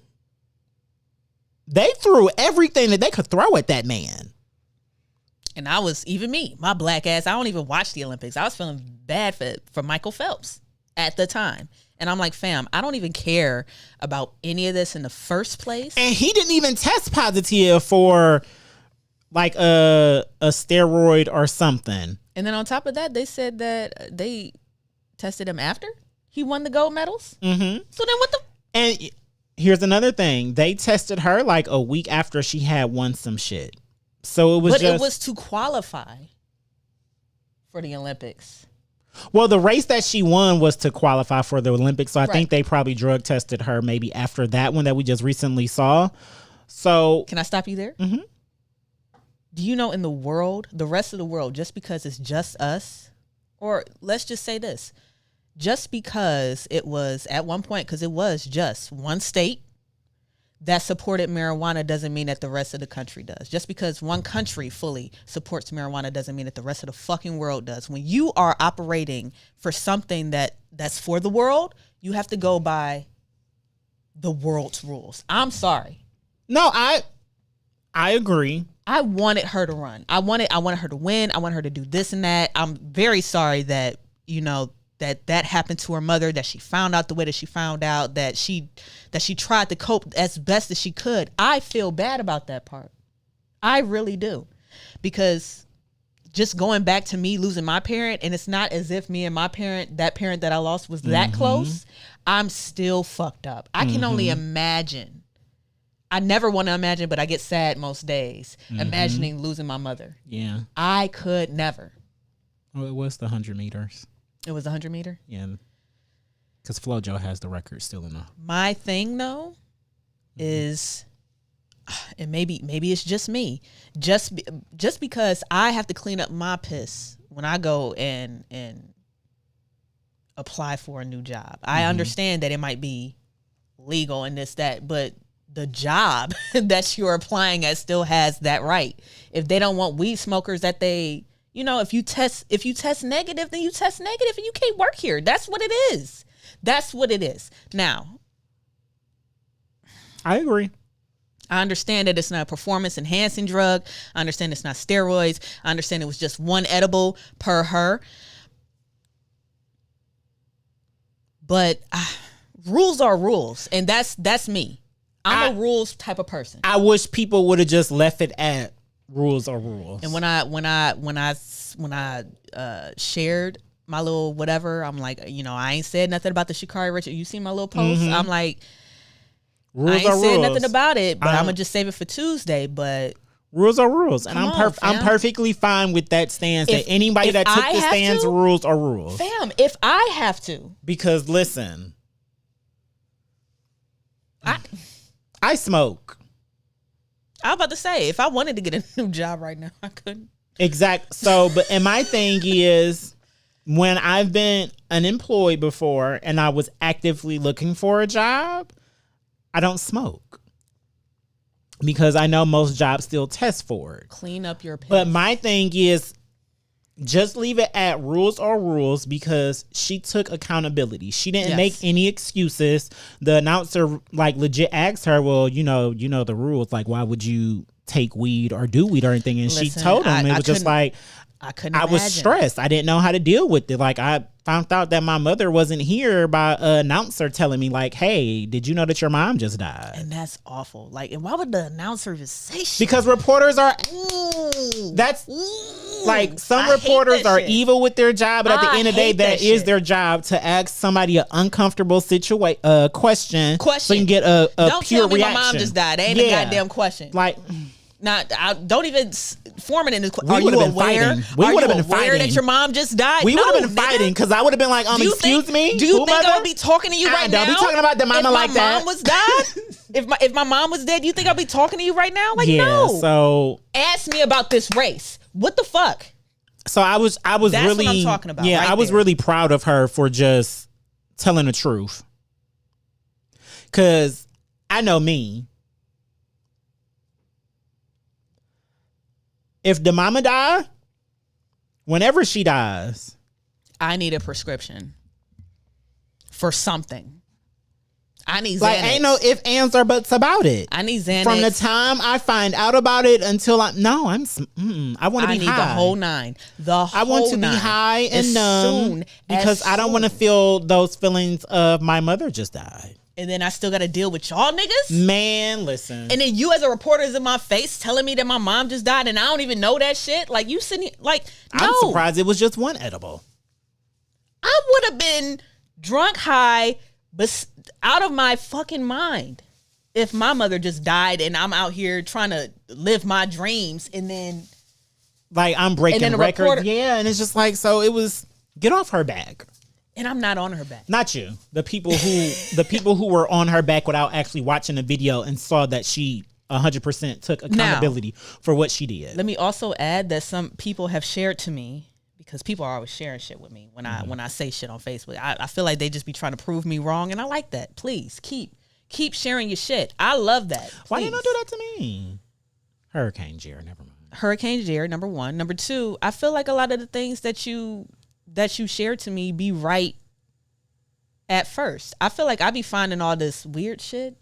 they threw everything that they could throw at that man. And I was, even me, my black ass, I don't even watch the Olympics. I was feeling bad for Michael Phelps at the time. And I'm like, fam, I don't even care about any of this in the first place. And he didn't even test positive for like a steroid or something. And then on top of that, they said that they tested him after he won the gold medals. Mm-hmm. So then what the... And here's another thing. They tested her like a week after she had won some shit. So it was it was to qualify for the Olympics. Well, the race that she won was to qualify for the Olympics. So I think they probably drug tested her maybe after that one that we just recently saw. So can I stop you there? Mm-hmm. Do you know, in the world, the rest of the world, just because it's just us, or let's just say this, just because it was at one point, because it was just one state that supported marijuana doesn't mean that the rest of the country does. Just because one country fully supports marijuana doesn't mean that the rest of the fucking world does. When you are operating for something that's for the world, you have to go by the world's rules. I'm sorry. No, I agree. I wanted her to run. I wanted her to win. I wanted her to do this and that. I'm very sorry that, that happened to her mother, that she found out the way that she found out, that she tried to cope as best as she could. I feel bad about that part. I really do. Because just going back to me losing my parent, and it's not as if me and my parent, that parent that I lost, was that close. I'm still fucked up. I can only imagine. I never want to imagine, but I get sad most days imagining losing my mother. Yeah. I could never. Well, it was the 100 meters. It was 100 meter? Yeah. Because FloJo has the record still in the... My thing, though, is, and maybe it's just me, just because I have to clean up my piss when I go and apply for a new job. I understand that it might be legal and this, that, but the job that you're applying at still has that right. If they don't want weed smokers, that they... if you test negative, then you test negative and you can't work here. That's what it is. That's what it is. Now, I agree. I understand that it's not a performance enhancing drug. I understand it's not steroids. I understand it was just one edible per her. But rules are rules, and that's me. I'm a rules type of person. I wish people would have just left it at rules are rules. And when I shared my little whatever, I'm like, I ain't said nothing about the Sha'Carri Richard. You see my little post? I'm like, rules I ain't are said rules. nothing about it, but I'm gonna just save it for Tuesday. But rules are rules, and I'm fam. perfectly fine with that stance. That anybody that took the stance, rules are rules. Fam, if I have to, because listen, I smoke. I was about to say, if I wanted to get a new job right now, I couldn't. Exact. So, and my thing is, when I've been unemployed before and I was actively looking for a job, I don't smoke. Because I know most jobs still test for it. Clean up your piss. But my thing is, just leave it at rules are rules, because she took accountability. She didn't make any excuses. The announcer legit asked her, well, you know the rules. Like, why would you take weed or do weed or anything? And she told him, it was just like, I couldn't I was stressed. I didn't know how to deal with it. Like, I found out that my mother wasn't here by an announcer telling me, like, hey, did you know that your mom just died? And that's awful. Like, and why would the announcer just say shit? Because reporters are... Like, some reporters are evil with their job, but at the end of the day, that is their job, to ask somebody an uncomfortable question so you can get a Don't pure tell me reaction. my mom just died. That ain't a goddamn question. Like, don't even form it in the. Are you aware? We would have been fighting that your mom just died. We would have been fighting because I would have been like, excuse me. Do you think I would be talking to you right now? Don't be talking about the mama like that. If my mom was died, if my mom was dead, you think I'll be talking to you right now? Like, no. So ask me about this race. What the fuck? So I was That's really what I'm talking about. Yeah, right I was there. really proud of her for just telling the truth. Cause I know me. If the mama die, whenever she dies, I need a prescription for something. I need Xanax. Like, ain't no ifs, ands, or buts about it. I need Xanax. From the time I find out about it until I want to be high. I need the whole nine. I want to be high and numb because I don't want to feel those feelings of my mother just died. And then I still got to deal with y'all niggas? Man, listen. And then you as a reporter is in my face telling me that my mom just died and I don't even know that shit? Like, you sitting here, like, no. I'm surprised it was just one edible. I would have been drunk, high, but out of my fucking mind if my mother just died and I'm out here trying to live my dreams and then... Like, I'm breaking records. Yeah, and it's just like, so it was, get off her back. And I'm not on her back. Not you. The people who were on her back without actually watching the video and saw that she 100% took accountability for what she did. Let me also add that some people have shared to me, because people are always sharing shit with me when I say shit on Facebook. I feel like they just be trying to prove me wrong, and I like that. Please keep sharing your shit. I love that. Please. Why didn't you do that to me? Hurricane Jerry, never mind. Hurricane Jerry, number one. Number two, I feel like a lot of the things that you shared to me be right at first. I feel like I be finding all this weird shit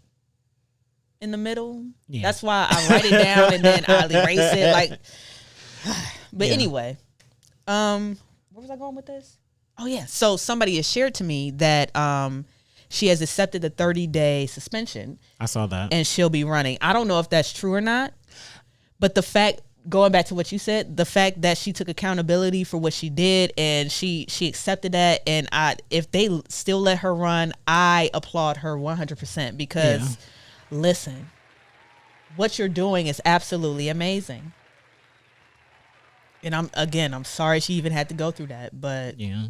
in the middle. Yeah. That's why I write it down and then I erase it. Like, but anyway, where was I going with this? Oh yeah. So somebody has shared to me that she has accepted the 30-day suspension. I saw that. And she'll be running. I don't know if that's true or not, but the fact, going back to what you said, the fact that she took accountability for what she did and she accepted that, and if they still let her run, I applaud her 100% because listen, what you're doing is absolutely amazing. And I'm sorry she even had to go through that, but yeah.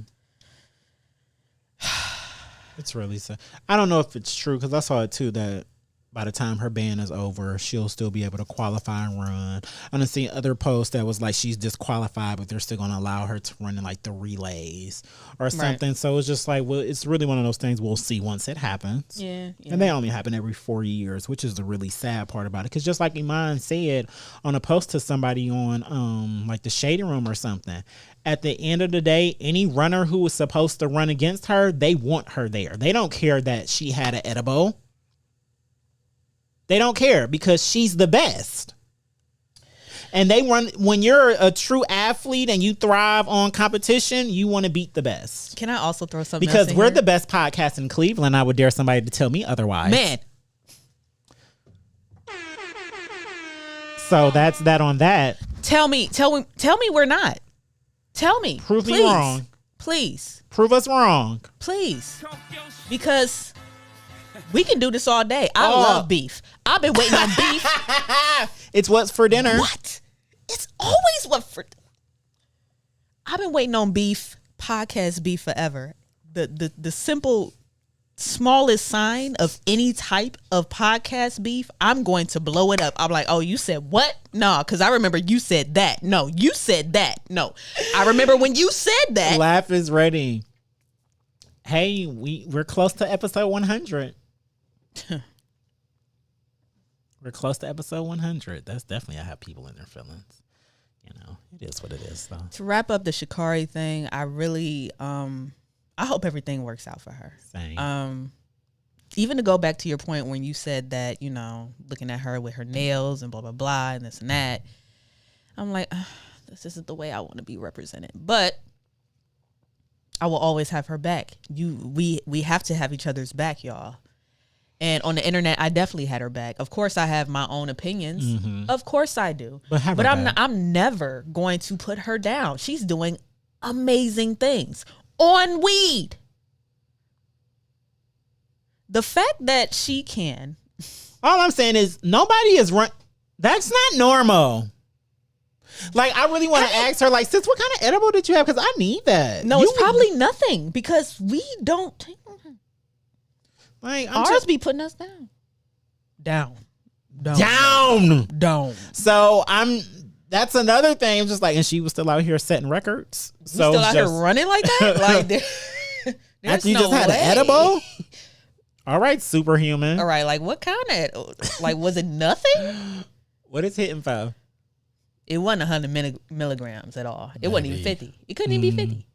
It's really sad. I don't know if it's true because I saw it too that by the time her ban is over, she'll still be able to qualify and run. I done seen other posts that was like she's disqualified, but they're still going to allow her to run in like the relays or something. Right. So it's just like, well, it's really one of those things we'll see once it happens. Yeah. And they only happen every 4 years, which is the really sad part about it. Because just like Iman said on a post to somebody on like the Shady Room or something, at the end of the day, any runner who was supposed to run against her, they want her there. They don't care that she had an edible. They don't care because she's the best. And they run, when you're a true athlete and you thrive on competition, you want to beat the best. Can I also throw something because else in we're here? The best podcast in Cleveland. I would dare somebody to tell me otherwise. Man. So that's that on that. Tell me we're not. Tell me. Prove me wrong. Please. Prove us wrong. Please. Because we can do this all day. I love beef. I've been waiting on beef. It's what's for dinner. What? It's always what for. I've been waiting on beef, podcast beef forever. The simple, smallest sign of any type of podcast beef, I'm going to blow it up. I'm like, oh, you said what? No, because I remember you said that. No, you said that. No, I remember when you said that. Laugh is ready. Hey, we're close to episode 100. We're close to episode 100. That's definitely, I have people in their feelings. You know, it is what it is, though. To wrap up the Sha'Carri thing, I really, I hope everything works out for her. Same. Even to go back to your point when you said that, you know, looking at her with her nails and blah, blah, blah, and this and that, I'm like, this isn't the way I want to be represented. But I will always have her back. We have to have each other's back, y'all. And on the internet, I definitely had her back. Of course, I have my own opinions. Mm-hmm. Of course, I do. But I'm never going to put her down. She's doing amazing things on weed. The fact that she can. All I'm saying is nobody That's not normal. Like, I really want to ask her, like, sis, what kind of edible did you have? Because I need that. No, it's probably nothing because we don't take like ours be putting us down. Down. So that's another thing. Just like, and she was still out here setting records. So still out here running like that? Like, after you just had an edible? All right, superhuman. All right, like what kind of, like, was it nothing? What is hitting for? It wasn't 100 milligrams at all. It wasn't even 50. It couldn't even be 50.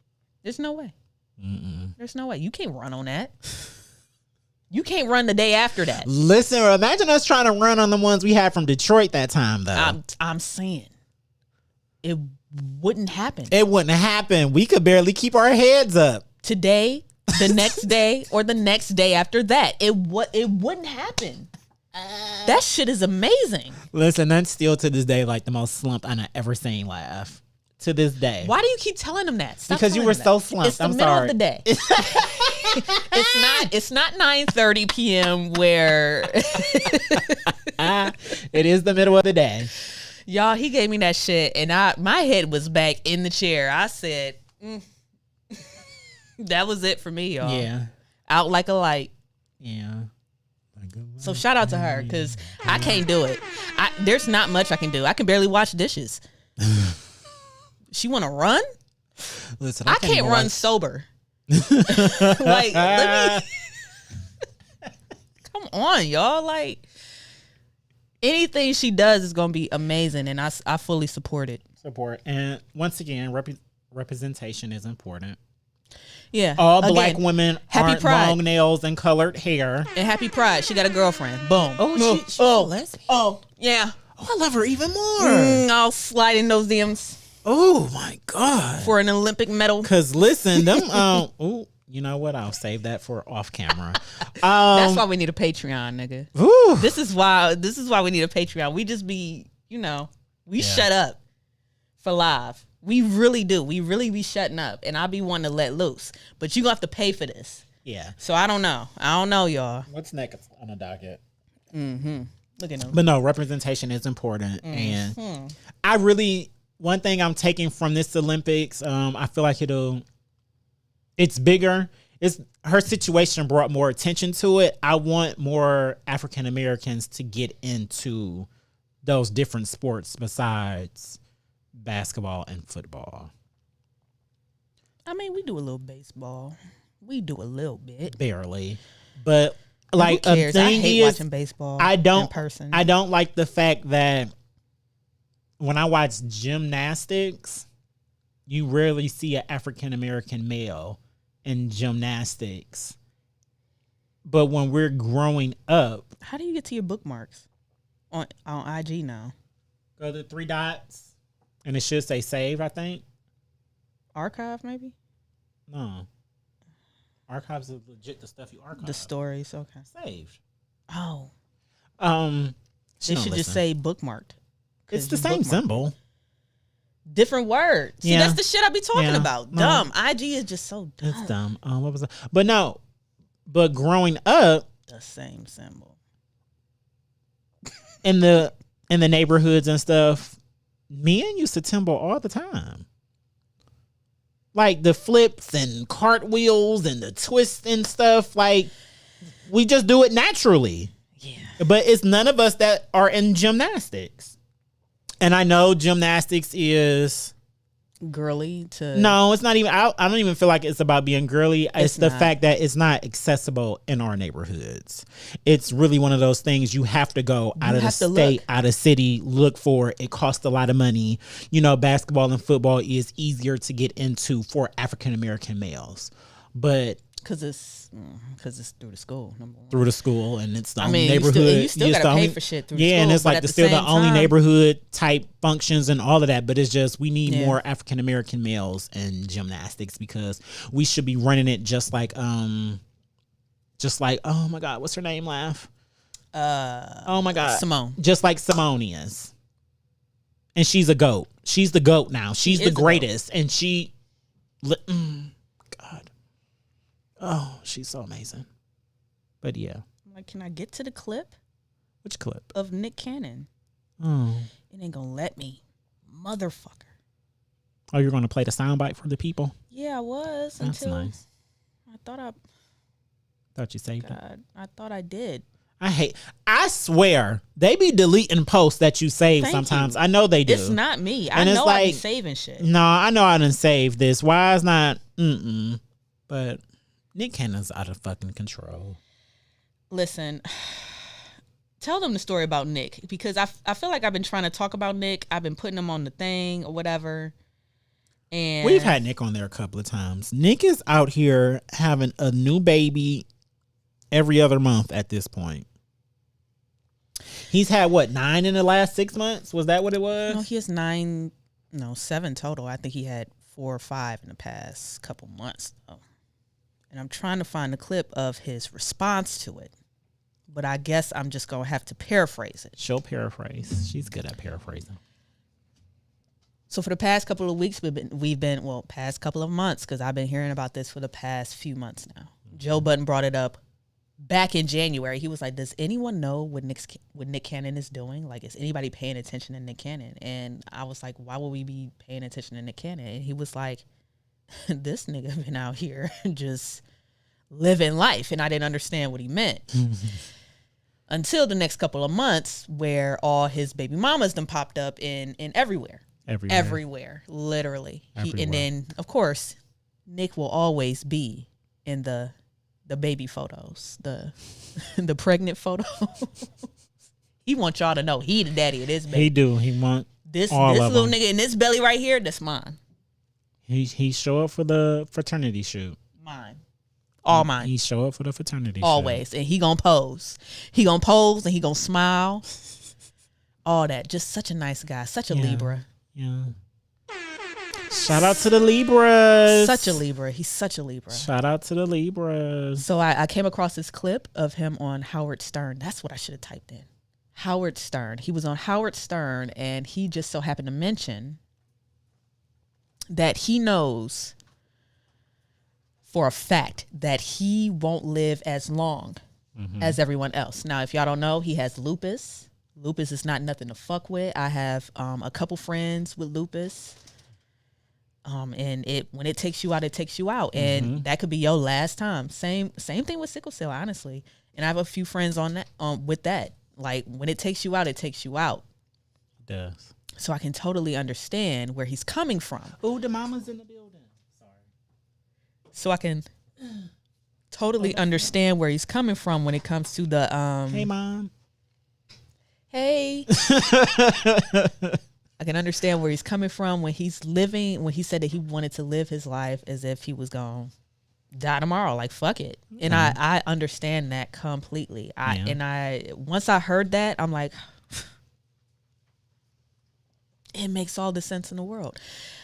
There's no way. There's no way. You can't run on that. You can't run the day after that. Listen, imagine us trying to run on the ones we had from Detroit that time, though. I'm saying it wouldn't happen. It wouldn't happen. We could barely keep our heads up. Today, the next day, or the next day after that. It wouldn't happen. That shit is amazing. Listen, that's still to this day like the most slumped I've ever seen laugh. To this day. Why do you keep telling them that? Stop because you were so slumped. It's the middle of the day. It's not 9:30 p.m. where it is the middle of the day. Y'all, he gave me that shit and my head was back in the chair. I said, that was it for me, y'all. Yeah. Out like a light. Yeah. So shout out to her because I can't do it. There's not much I can do. I can barely wash dishes. She want to run? Listen, I can't run sober. Like, let me. Come on, y'all. Like, anything she does is gonna be amazing, and I fully support it. And once again, representation is important. Yeah, all black women happy aren't Pride. long nails and colored hair. And happy Pride. She got a girlfriend. Boom. Oh, she's a lesbian. Oh, yeah. Oh, I love her even more. I'll slide in those DMs. Oh my God. For an Olympic medal. Cause listen, them ooh, you know what? I'll save that for off camera. That's why we need a Patreon, nigga. Ooh. This is why we need a Patreon. We just be, shut up for live. We really do. We really be shutting up, and I be wanting to let loose. But you gonna have to pay for this. Yeah. So I don't know, y'all. What's next on the docket? Look at them. But no, representation is important, and one thing I'm taking from this Olympics, I feel like it's bigger. Her situation brought more attention to it. I want more African Americans to get into those different sports besides basketball and football. I mean, we do a little baseball. We do a little bit. Barely. But like, who cares? I hate watching baseball in person. I don't like the fact that when I watch gymnastics, you rarely see an African American male in gymnastics. But when we're growing up, how do you get to your bookmarks on IG now? Go to 3 dots, and it should say save, I think. Archive, maybe? No. Archives is legit the stuff you archive. The stories, okay. Saved. Oh. They should just say bookmarked. It's the same symbol. Different word. See, that's the shit I be talking about. No. Dumb. IG is just so dumb. It's dumb. What was it? But growing up, the same symbol. in the neighborhoods and stuff, men used to timber all the time. Like the flips and cartwheels and the twists and stuff. Like, we just do it naturally. Yeah. But it's none of us that are in gymnastics. And I know gymnastics is girly to... No, it's not even... I don't even feel like it's about being girly. It's the fact that it's not accessible in our neighborhoods. It's really one of those things you have to go out of the state, out of city, look for. It costs a lot of money. Basketball and football is easier to get into for African-American males. But... Because it's through the school, number one. Through the school, and it's the only neighborhood. You still got to pay for shit through the school. Yeah, and it's like still the only neighborhood type functions and all of that. But it's just, we need more African American males in gymnastics because we should be running it just like, oh my God, what's her name, Laugh? Oh my God. Simone. Just like Simone is. And she's a GOAT. She's the GOAT now. She's the greatest. And she... God. Oh, she's so amazing. But yeah. Like, can I get to the clip? Which clip? Of Nick Cannon. Oh. It ain't gonna let me. Motherfucker. Oh, you're going to play the soundbite for the people? Yeah, I was. That's until nice. I thought you saved it. I thought I did. I swear, they be deleting posts that you save Thank sometimes. you. I know they do. It's not me. And I it's know I be like, saving shit. No, I know I didn't save this. Why is not? But Nick Cannon's out of fucking control. Listen, tell them the story about Nick, because I feel like I've been trying to talk about Nick. I've been putting him on the thing or whatever. And We've had Nick on there a couple of times. Nick is out here having a new baby every other month at this point. He's had 9 in the last 6 months? Was that what it was? No, he has 7 total. I think he had 4 or 5 in the past couple months though. And I'm trying to find a clip of his response to it. But I guess I'm just going to have to paraphrase it. She'll paraphrase. She's good at paraphrasing. So for the past couple of weeks, past couple of months, because I've been hearing about this for the past few months now. Joe Budden brought it up back in January. He was like, does anyone know what Nick Cannon is doing? Like, is anybody paying attention to Nick Cannon? And I was like, why would we be paying attention to Nick Cannon? And he was like, this nigga been out here just living life. And I didn't understand what he meant. Until the next couple of months, where all his baby mamas done popped up in everywhere. Everywhere, literally. And then, of course, Nick will always be in the baby photos, the pregnant photos. He wants y'all to know he the daddy of this baby. He do. He want this all of little them. nigga in this belly right here. That's mine. He show up for the fraternity shoot. Mine. All mine. He show up for the fraternity always, and he gonna pose. He gonna pose and he gonna smile. All that. Just such a nice guy. Such a Libra. Yeah. Shout out to the Libras. Such a Libra. He's such a Libra. Shout out to the Libras. So I came across this clip of him on Howard Stern. That's what I should have typed in. Howard Stern. He was on Howard Stern, and he just so happened to mention that he knows for a fact that he won't live as long as everyone else. Now, if y'all don't know, he has lupus. Lupus is not nothing to fuck with. I have a couple friends with lupus. And when it takes you out, it takes you out. And that could be your last time. Same thing with sickle cell, honestly. And I have a few friends on that with that. Like, when it takes you out, it takes you out. It does. So I can totally understand where he's coming from. Oh, the mama's in the building. Sorry. So I can totally understand where he's coming from when it comes to the Hey, Mom. Hey. I can understand where he's coming from when he said that he wanted to live his life as if he was going to die tomorrow. Like, fuck it. And I understand that completely. Once I heard that, I'm like, it makes all the sense in the world.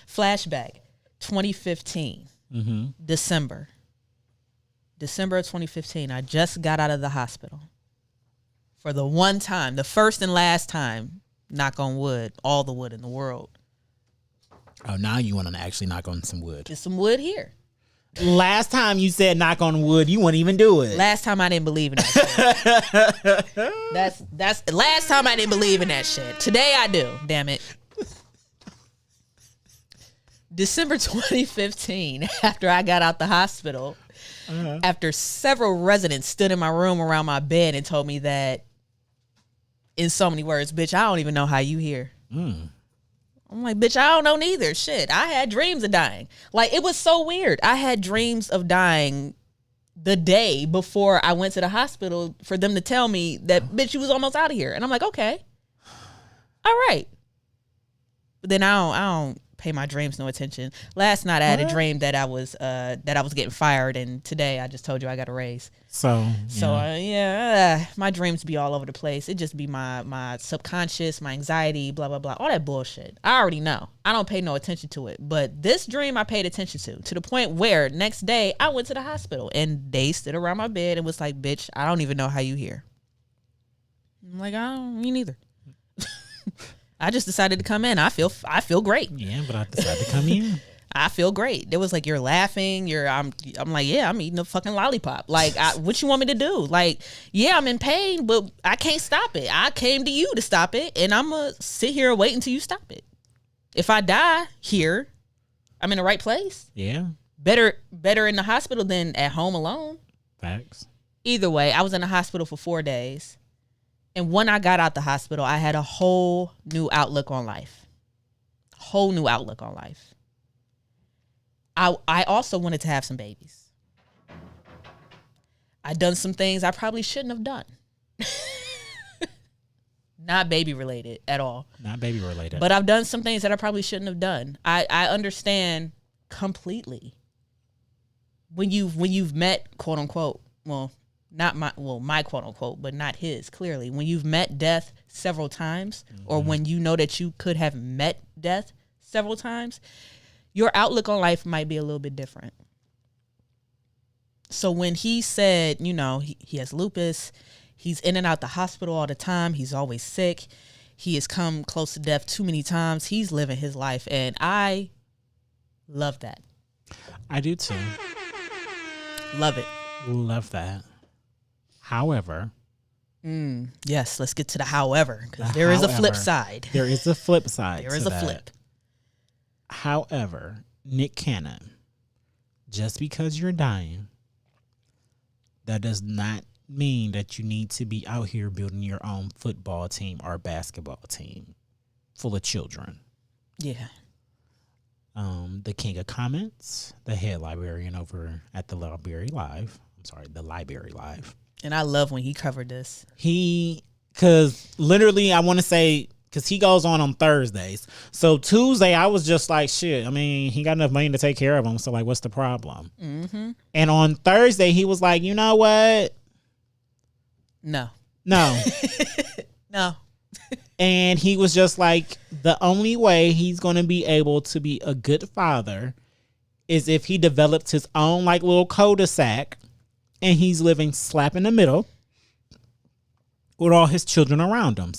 Flashback, 2015, December of 2015. I just got out of the hospital for the one time, the first and last time. Knock on wood, all the wood in the world. Oh, now you want to actually knock on some wood. There's some wood here. Last time you said knock on wood, you wouldn't even do it. Last time I didn't believe in that shit. That's last time I didn't believe in that shit. Today I do. Damn it. December 2015, after I got out the hospital, after several residents stood in my room around my bed and told me that, in so many words, bitch, I don't even know how you here. I'm like, bitch, I don't know neither. Shit, I had dreams of dying. Like, it was so weird. I had dreams of dying the day before I went to the hospital for them to tell me that, bitch, you was almost out of here. And I'm like, okay, all right. But then I don't pay my dreams no attention. Last night I had a dream that I was getting fired, and today I just told you I got a raise. So my dreams be all over the place. It just be my subconscious, my anxiety, blah blah blah, all that bullshit. I already know. I don't pay no attention to it, but this dream I paid attention to the point where next day I went to the hospital and they stood around my bed and was like, "Bitch, I don't even know how you here." I'm like, me neither. I just decided to come in. I feel great. Yeah, but I decided to come in. I feel great. It was like, you're laughing. I'm like, yeah, I'm eating a fucking lollipop. Like, what you want me to do? Like, yeah, I'm in pain, but I can't stop it. I came to you to stop it, and I'm gonna sit here and wait until you stop it. If I die here, I'm in the right place. Yeah. Better in the hospital than at home alone. Facts. Either way, I was in the hospital for 4 days. And when I got out the hospital, I had a whole new outlook on life. I also wanted to have some babies. I done some things I probably shouldn't have done. Not baby related at all. Not baby related. But I've done some things that I probably shouldn't have done. I understand completely. When you've met, quote unquote, my quote unquote, but not his, clearly. When you've met death several times, or when you know that you could have met death several times, your outlook on life might be a little bit different. So when he said, he has lupus, he's in and out the hospital all the time, he's always sick, he has come close to death too many times, he's living his life, and I love that. I do too. Love it. Love that. However, yes, let's get to the however, because there is a flip side. There is a flip side. There is a flip. However, Nick Cannon, just because you're dying, that does not mean that you need to be out here building your own football team or basketball team full of children. Yeah. The king of comments, the head librarian over at the Library Live. And I love when he covered this. Because literally, I want to say, because he goes on Thursdays. So Tuesday, I was just like, shit, I mean, he got enough money to take care of him. So, like, what's the problem? Mm-hmm. And on Thursday, he was like, you know what? No. No. And he was just like, the only way he's going to be able to be a good father is if he develops his own, like, little cul-de-sac and he's living slap in the middle with all his children around him,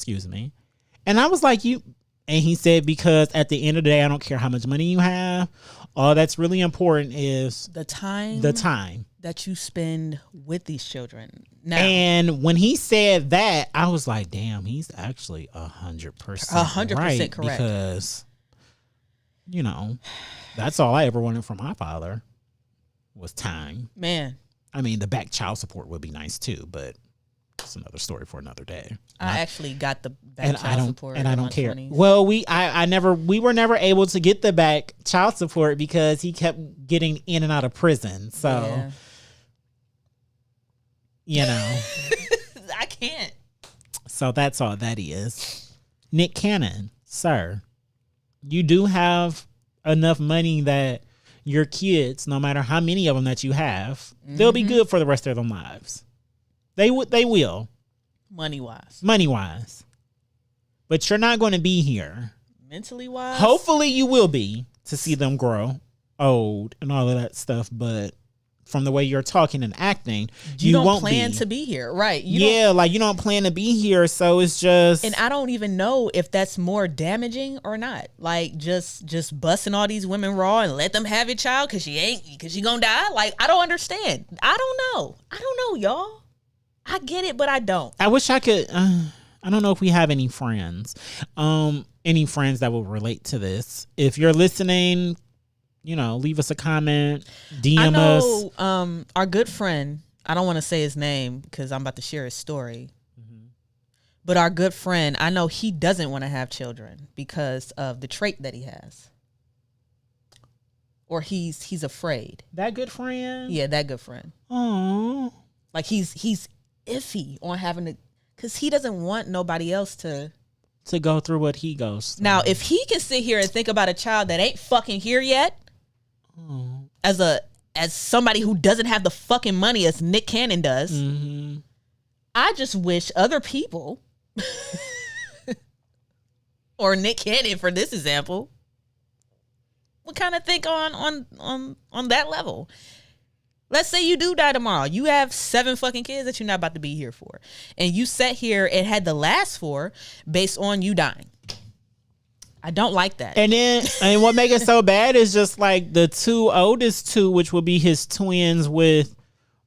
And I was like, and he said, because at the end of the day, I don't care how much money you have. All that's really important is the time that you spend with these children. Now, and when he said that, I was like, damn, he's actually 100% 100% right, correct. Because, that's all I ever wanted from my father was time. Man. I mean, the back child support would be nice too, but it's another story for another day. I actually got the back child support, and I don't care. 20s. Well, we were never able to get the back child support because he kept getting in and out of prison. So, I can't. So that's all that is. Nick Cannon, sir, you do have enough money that your kids, no matter how many of them that you have, they'll be good for the rest of their lives. They will. Money wise. But you're not going to be here. Mentally wise? Hopefully you will be to see them grow old and all of that stuff. But from the way you're talking and acting, you don't won't plan to be here. Right. You don't plan to be here. So it's just. And I don't even know if that's more damaging or not. Like just busting all these women raw and let them have your child because she gonna die. Like, I don't understand. I don't know, y'all. I get it, but I don't. I wish I could. I don't know if we have any friends. Any friends that will relate to this. If you're listening, leave us a comment, DM us. Our good friend, I don't want to say his name because I'm about to share his story. Mm-hmm. But our good friend, I know he doesn't want to have children because of the trait that he has. Or he's afraid. That good friend? Yeah, that good friend. Oh. Like he's iffy on having to, because he doesn't want nobody else to go through what he goes through. Now, if he can sit here and think about a child that ain't fucking here yet, as somebody who doesn't have the fucking money as Nick Cannon does, I just wish other people, or Nick Cannon for this example, would kind of think on that level. Let's say you do die tomorrow. You have 7 fucking kids that you're not about to be here for. And you sat here and had the last 4 based on you dying. I don't like that. And what makes it so bad is just like the two oldest two, which will be his twins with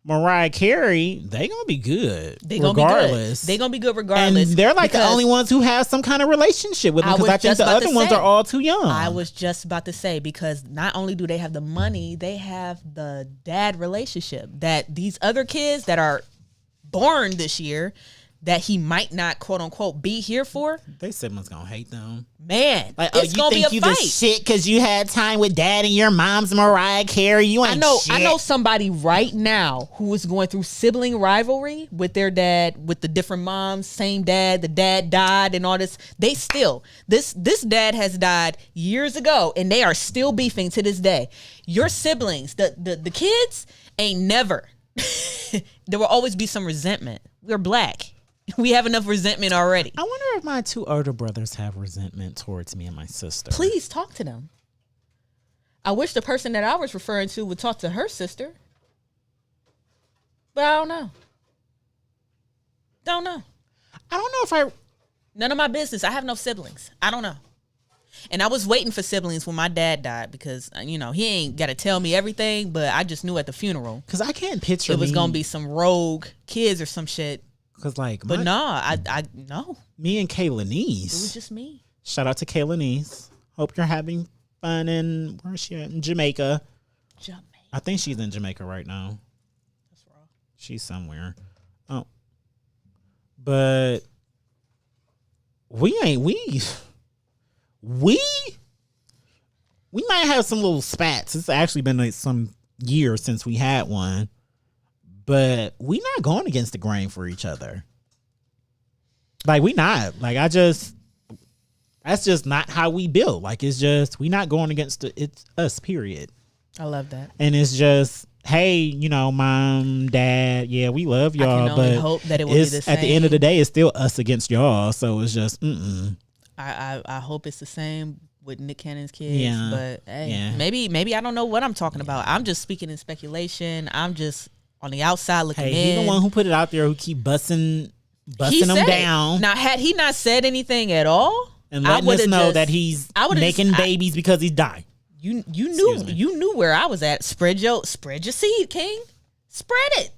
Mariah Carey, they gonna be good. They gonna regardless. be good. They gonna be good regardless. And they're like the only ones who have some kind of relationship with him, because I think the other ones are all too young. I was just about to say, because not only do they have the money, they have the dad relationship that these other kids that are born this year that he might not, quote unquote, be here for. They siblings gonna hate them. Man, like, it's gonna be a fight. You the shit because you had time with dad and your mom's Mariah Carey. You ain't shit. I know somebody right now who is going through sibling rivalry with their dad, with the different moms, same dad. The dad died and all this. They still this dad has died years ago, and they are still beefing to this day. Your siblings, the kids, ain't never. There will always be some resentment. We're black. We have enough resentment already. I wonder if my two older brothers have resentment towards me and my sister. Please talk to them. I wish the person that I was referring to would talk to her sister. But I don't know. I don't know if None of my business. I have no siblings. I don't know. And I was waiting for siblings when my dad died, because, you know, he ain't got to tell me everything, but I just knew at the funeral. Because I can't picture it was going to be some rogue kids or some shit. Cause like, but I no. Me and Kayla Niece. It was just me. Shout out to Kayla Niece. Hope you're having fun in, where's she at? In Jamaica. I think she's in Jamaica right now. That's wrong. She's somewhere. Oh, but we might have some little spats. It's actually been like some years since we had one. But we not going against the grain for each other. Like, we not. Like, that's just not how we build. Like, it's just, we not going against it's us, period. I love that. And it's just, hey, you know, mom, dad, yeah, we love y'all. I can only hope that it will be the same. At the end of the day, it's still us against y'all. So it's just, I hope it's the same with Nick Cannon's kids. Yeah. But hey, maybe I don't know what I'm talking about. I'm just speaking in speculation. I'm just on the outside looking in. He's the one who put it out there, who keep busting them down. Now, had he not said anything at all, and letting us know that he's making babies because he's dying. You knew where I was at. Spread your seed, King. Spread it.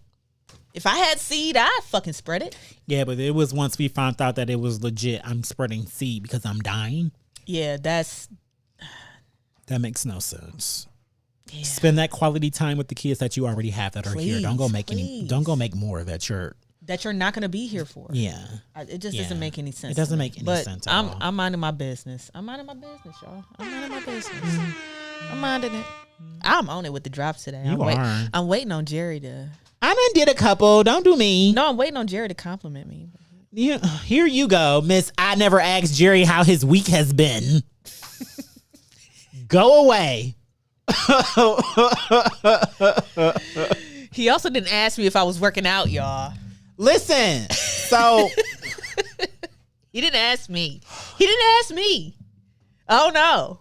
If I had seed, I'd fucking spread it. Yeah, but it was once we found out that it was legit. I'm spreading seed because I'm dying. Yeah, that makes no sense. Yeah. Spend that quality time with the kids that you already have that are here. Don't go make more that you're not going to be here for. Yeah. It just doesn't make any sense. It doesn't make any sense at all. I'm minding my business. Y'all. I'm minding my business. I'm minding it. I'm on it with the drops today. I'm waiting on Jerry to. I done did a couple. Don't do me. No, I'm waiting on Jerry to compliment me. Yeah, here you go, Miss. I never asked Jerry how his week has been. Go away. He also didn't ask me if I was working out, y'all. Listen, so he didn't ask me. Oh no.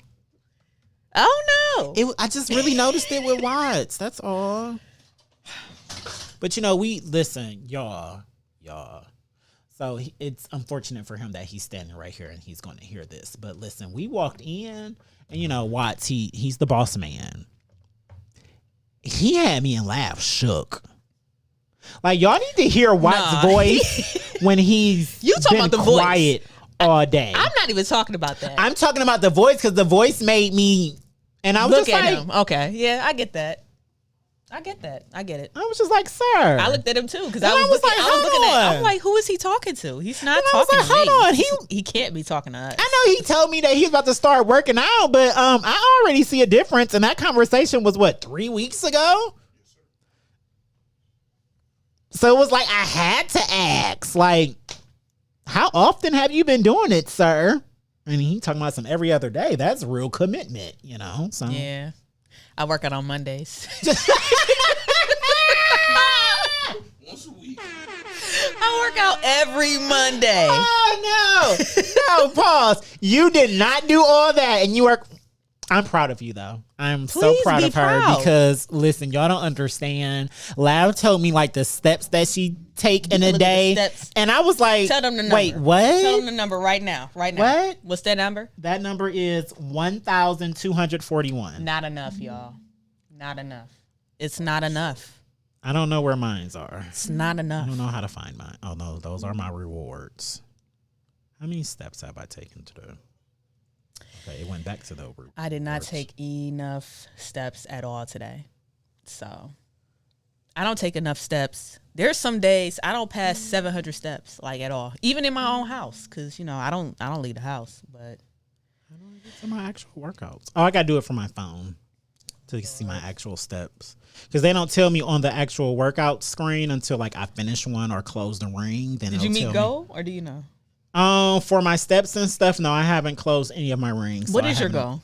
I just really noticed it with Watts. That's all. But you know, listen, y'all. So it's unfortunate for him that he's standing right here and he's going to hear this. But listen, we walked in, and you know, Watts, he's the boss man. He had me in laugh shook. Like, y'all need to hear Watts' voice when he's talking about the quiet voice all day. I'm not even talking about that. I'm talking about the voice, because the voice made me, and I was look at him. Okay, yeah, I get that. I get it. I was just like, sir. I looked at him too, because I was looking at. I'm like, who is he talking to? He's not talking to me. Hold on, he can't be talking to us. I know he told me that he's about to start working out, but I already see a difference. And that conversation was 3 weeks ago. So it was like I had to ask, like, how often have you been doing it, sir? And he talking about some every other day. That's real commitment, you know. So yeah. I work out on Mondays. Once a week. I work out every Monday. Oh, no. No, pause. You did not do all that. And you work. I'm proud of you, though. I'm so proud of her because, listen, y'all don't understand. Lav told me like the steps that she take in a day, and I was like, "Tell them the number." Wait, what? Tell them the number right now. Right now. What? What's that number? That number is 1,241. Not enough, y'all. Not enough. It's not enough. I don't know where mines are. It's not enough. I don't know how to find mine. Oh no, those are my rewards. How many steps have I taken today? Okay, it went back to the rewards. I did not take enough steps at all today. So I don't take enough steps. There's some days I don't pass 700 steps like at all, even in my own house, because I don't leave the house. But how do I get to my actual workouts? Oh, I gotta do it from my phone to see my actual steps, because they don't tell me on the actual workout screen until like I finish one or close the ring. Then did you meet goal or do you know? For my steps and stuff, no, I haven't closed any of my rings. What is your goal?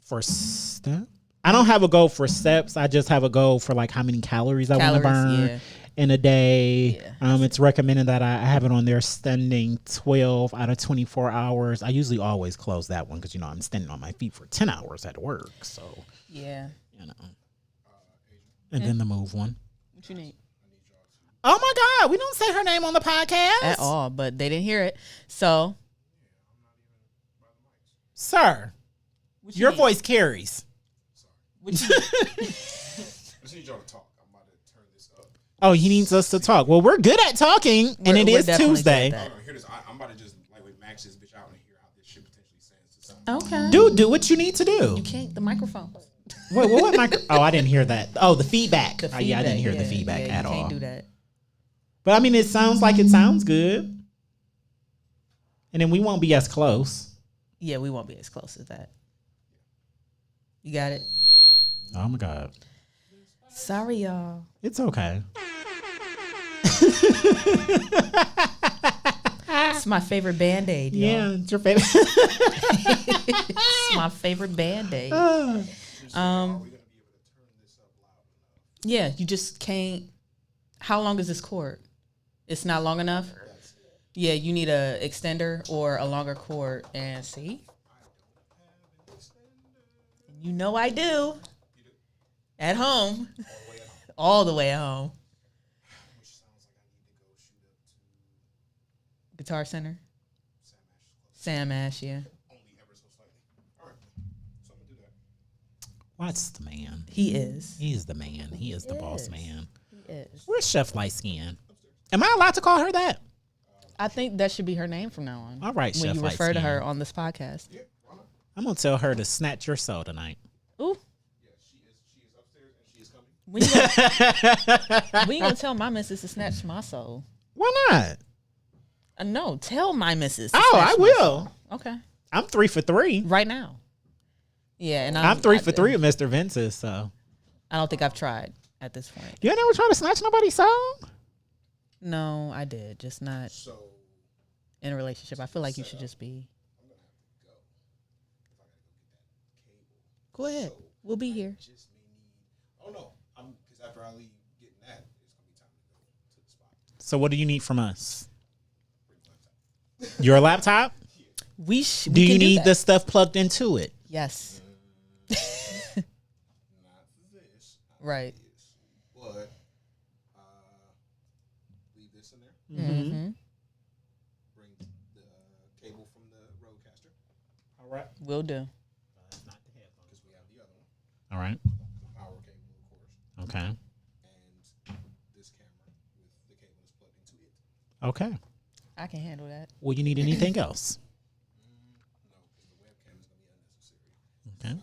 For step? I don't have a goal for steps. I just have a goal for like how many calories I want to burn in a day. Yeah. It's recommended that I have it on there standing 12 out of 24 hours. I usually always close that one because, I'm standing on my feet for 10 hours at work. So, yeah. And then the move one. What you need? Oh my God, we don't say her name on the podcast at all, but they didn't hear it. So, sir, your voice carries. I just need y'all to talk. I'm about to turn this up. Oh, he needs us to talk. Well, we're good at talking, and it is Tuesday. I'm about to just lightweight max this bitch out and hear how this shit potentially sounds to sound. Okay. Dude, do what you need to do. You can't. The microphone. Wait, what micro? Oh, I didn't hear that. Oh, the feedback. Yeah, I didn't hear the feedback at all. You can't do that. But I mean, it sounds like it sounds good. And then we won't be as close. Yeah, we won't be as close as that. You got it? Oh my God. Sorry, y'all. It's okay. It's my favorite Band-Aid, y'all. Yeah, it's your favorite. It's my favorite Band-Aid. Yeah, you just can't. How long is this cord? It's not long enough? Yeah, you need a extender or a longer cord. And see? I do. At home. All the way at home. Guitar Center? Sam Ash, yeah. What's the man? He is. He's the man. He is the boss man. He is. Where's Chef Light Skin? Am I allowed to call her that? I think that should be her name from now on. All right, when Chef you refer to her on this podcast. Yeah, why not? I'm going to tell her to snatch your soul tonight. Ooh. Yeah, she is upstairs and she is coming. We ain't going to tell my missus to snatch my soul. Why not? No, tell my missus. I will. Okay. I'm 3 for 3. Right now. Yeah, and I'm 3 for 3 with Mr. Vince's, so. I don't think I've tried at this point. You never try to snatch nobody's soul? No, I did. Just not in a relationship. I feel like you should just be. Go ahead. We'll be here. Oh, no. Because after I leave getting that, it's going to be time to go to the spot. So what do you need from us? Your laptop? Do you need the stuff plugged into it? Yes. Not this. Right. This, but leave this in there. Mm-hmm. Bring the cable from the Rodecaster. All right. Will do. Because we have the other one. All right. The power cable, of course. Okay. And this camera with the cable is plugged into it. Okay. I can handle that. Will you need anything else? No, because the webcam is going to be unnecessary. Okay.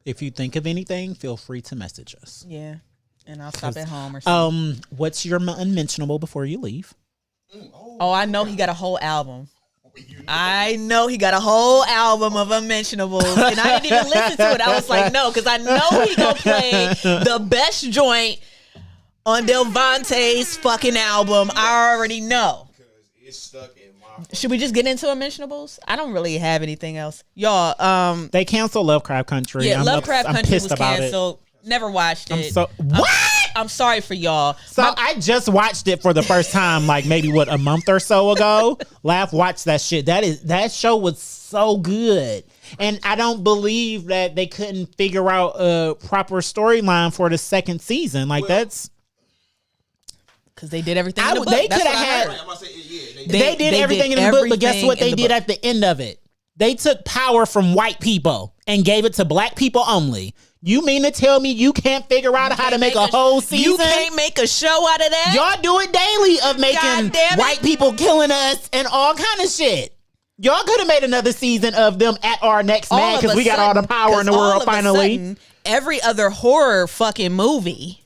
If you think of anything, feel free to message us. Yeah. And I'll stop at home or something. What's your unmentionable before you leave? Oh, I know he got a whole album. I know he got a whole album of unmentionables, and I didn't even listen to it. I was like, no, because I know he gonna play the best joint on Delvante's fucking album. I already know. Because it's stuck in my... Should we just get into unmentionables? I don't really have anything else, y'all. They canceled Lovecraft Country. Yeah, Lovecraft Country was canceled. Never watched it. I'm sorry for y'all. So I just watched it for the first time, like maybe a month or so ago. Watched that shit. That show was so good. And I don't believe that they couldn't figure out a proper storyline for the second season. Like, that's... Because they did everything in the book. They could have had... They did everything in the book, but guess what they did at the end of it? They took power from white people and gave it to black people only. You mean to tell me you can't figure out how to make a whole season? You can't make a show out of that? Y'all do it daily of making white people killing us and all kind of shit. Y'all could have made another season of them at our next man because we got all the power in the world finally. Sudden, every other horror fucking movie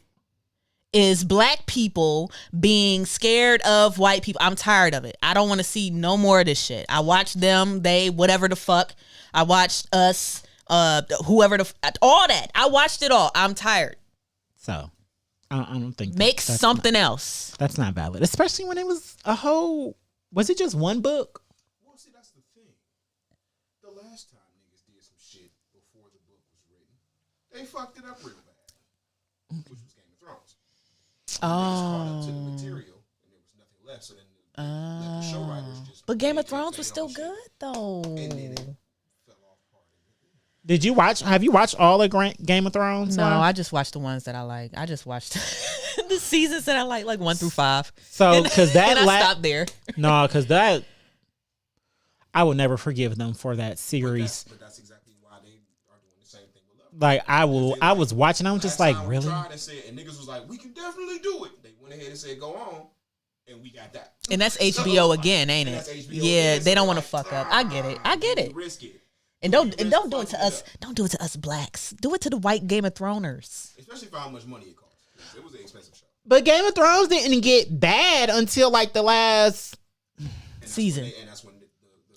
is black people being scared of white people. I'm tired of it. I don't want to see no more of this shit. I watched them, they, whatever the fuck. I watched Us, whoever all that. I watched it all. I'm tired. So, I don't think make something else. That's not valid, especially when it was a whole. Was it just one book? Well, see, that's the thing. The last time niggas did some shit before the book was written, they fucked it up real bad, which was Game of Thrones. Caught up to the material, and there was nothing left. So then the show writers just. But Game of Thrones was still good though. And then it fell off part of it. Did you watch? Have you watched all of Game of Thrones? No, I just watched the ones that I like. I just watched the seasons that I like 1 through 5. So because that and I stopped there. No, because that I will never forgive them for that series. But that's exactly why they are doing the same thing with Love. Like I was watching. I was just like, really? And niggas was like, we can definitely do it. They went ahead and said, go on, and we got that. And that's HBO again, ain't it? Yeah, they don't want to fuck up. I get it. Risk it. And don't do it to us. Don't do it to us blacks. Do it to the white Game of Throners. Especially for how much money it costs. It was an expensive show. But Game of Thrones didn't get bad until like the last season.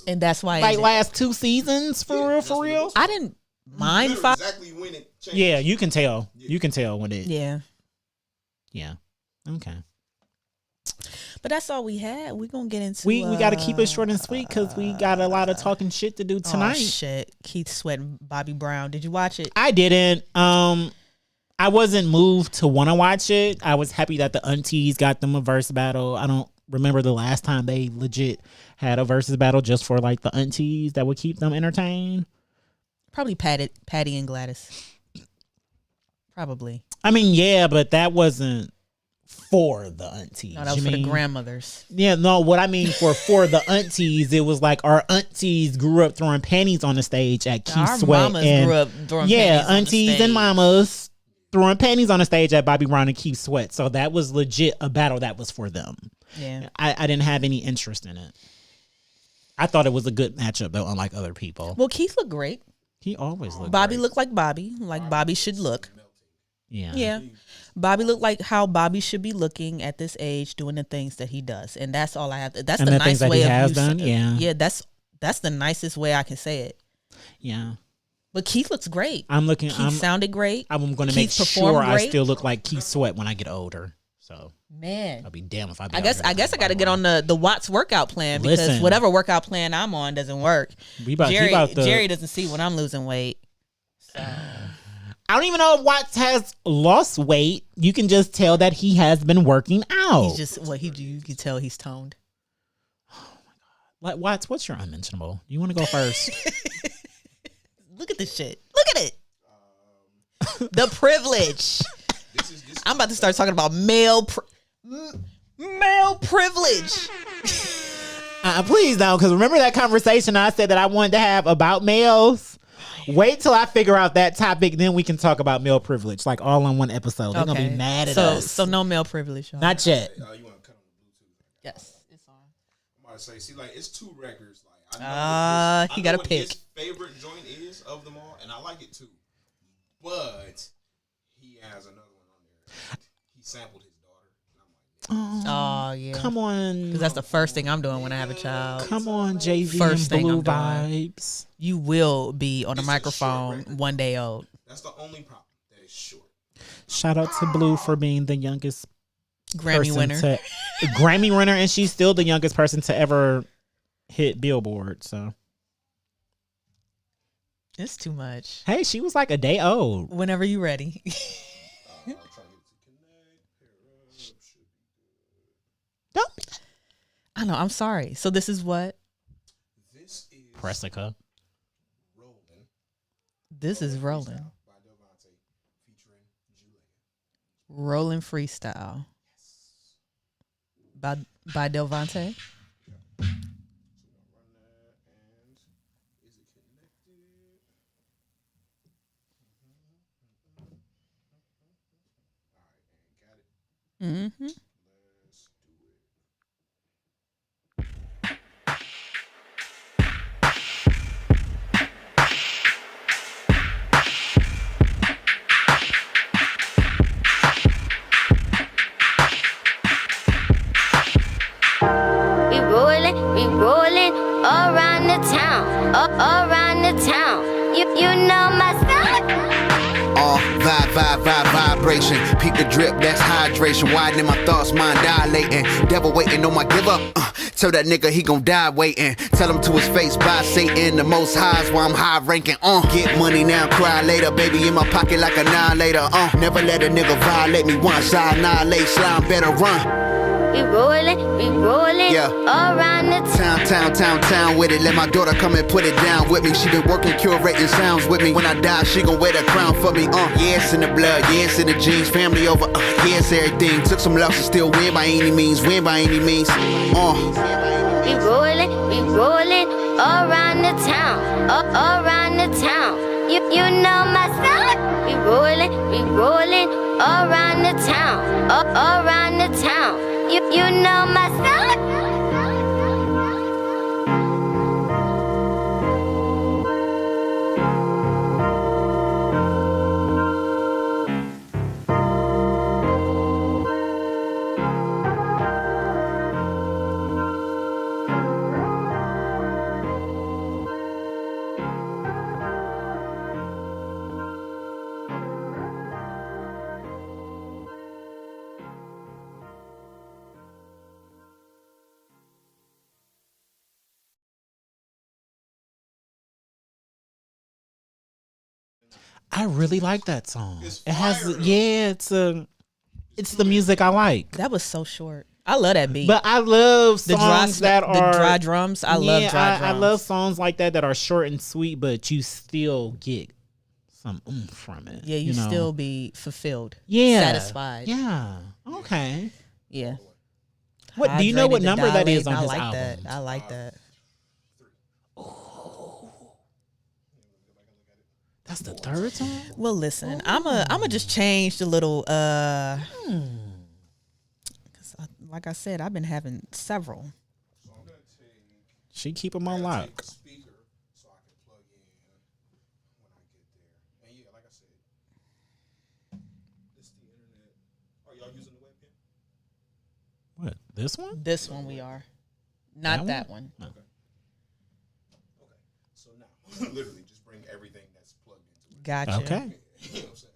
And that's why like last 2 seasons for real. I didn't mind exactly when it changed. Yeah, you can tell. You can tell when it. Yeah. Yeah. Okay. But that's all we had. We're gonna get into we got to keep it short and sweet because we got a lot of talking shit to do tonight. Oh, shit. Keith Sweat and Bobby Brown. Did you watch it? I didn't. I wasn't moved to want to watch it. I was happy that the aunties got them a verse battle. I don't remember the last time they legit had a versus battle just for like the aunties that would keep them entertained. Probably Patty and Gladys. Probably. I mean, yeah, but that wasn't for the aunties. No, that was for the grandmothers. Yeah, no, what I mean for the aunties, it was like our aunties grew up throwing panties on the stage at Keith Sweat. Mamas grew up throwing panties on the aunties stage. and mamas throwing panties on the stage at Bobby Brown and Keith Sweat. So that was legit a battle that was for them. Yeah. I didn't have any interest in it. I thought it was a good matchup though, unlike other people. Well, Keith looked great. He always looked Bobby great. looked like Bobby should look. Yeah. Yeah. Bobby looked like how Bobby should be looking at this age, doing the things that he does. And that's all I have to, that's and the the nice way he of has you done. Yeah. Yeah, that's the nicest way I can say it. Yeah. But Keith looks great. Keith sounded great. I'm going to make sure I still look like Keith Sweat when I get older. So man, I'll be damned if I guess I got to get on the Watts workout plan because whatever workout plan I'm on doesn't work. Jerry doesn't see when I'm losing weight. So I don't even know if Watts has lost weight. You can just tell that he has been working out. He's just you can tell he's toned. Oh my god! Like Watts, what's your unmentionable? You want to go first? Look at this shit. Look at it. The privilege. I'm about to start talking about male privilege. Please don't, because remember that conversation I said that I wanted to have about males? Wait till I figure out that topic, then we can talk about male privilege, like all on one episode. They're gonna be mad at us. So no male privilege, y'all. Not yet. You want to cut on the Bluetooth? Yes, it's on. I'm about to say, see, like it's 2 records. Like I know he got to pick. His favorite joint is of them all, and I like it too. But he has another one on there. He sampled his daughter. And I'm like, oh yeah. Come on. Because that's the first thing I'm doing when I have a child. Come on, JV. First and thing Blue I'm doing. vibes. You will be on the microphone one day old. That's the only problem. That is short. Shout out to Blue for being the youngest Grammy winner. Grammy winner, and she's still the youngest person to ever hit Billboard. So it's too much. Hey, she was like a day old. Whenever you ready. Don't. I know. I'm sorry. So this is what? This is Pressica. Rolling. This is Rolling. By Delvante featuring Julia. Rolling Freestyle. By Delvante. Mm-hmm. Let's do it. We rolling around the town, around the town. You know my style. Vibration. Peep the drip, that's hydration. Widening my thoughts, mind dilating. Devil waiting on my give up. Tell that nigga he gon' die waiting. Tell him to his face, by Satan. The most highs while I'm high ranking. Get money now, cry later. Baby in my pocket like annihilator. Never let a nigga violate me once. I annihilate, slime better run. We rolling, Yeah. around the Town with it. Let my daughter come and put it down with me. She been working, curating sounds with me. When I die, she gon' wear the crown for me. Yeah, it's in the blood, yeah, it's in the genes. Family over, yeah, it's everything. Took some losses, still win by any means. Win by any means. We rolling around the town, around the town. You know my style. We rolling around the town, around the town. You know my style. I really like that song. It's It has, fire, though. yeah, it's the music I like. That was so short. I love that beat. But I love the dry, songs that are the dry drums. I love dry drums. I love songs like that are short and sweet, but you still get some oomph from it. Yeah, you know? still be fulfilled. yeah Satisfied. Yeah. Okay. Yeah. What do you know? What Hydrated, number that is dilated, on his I like album? that. I like that. That's the third song. Well, listen, I'ma just change the little 'cause like I said, I've been having several. So I'm gonna take She keep them on lock. the speaker so I can plug in when I get there. And yeah, like I said, it's the internet. Are y'all using the webcam? What? This one? This one we are, not that one. No. Okay. So now, literally, just bring everything that's plugged into it. Gotcha. Okay. You know what I'm saying?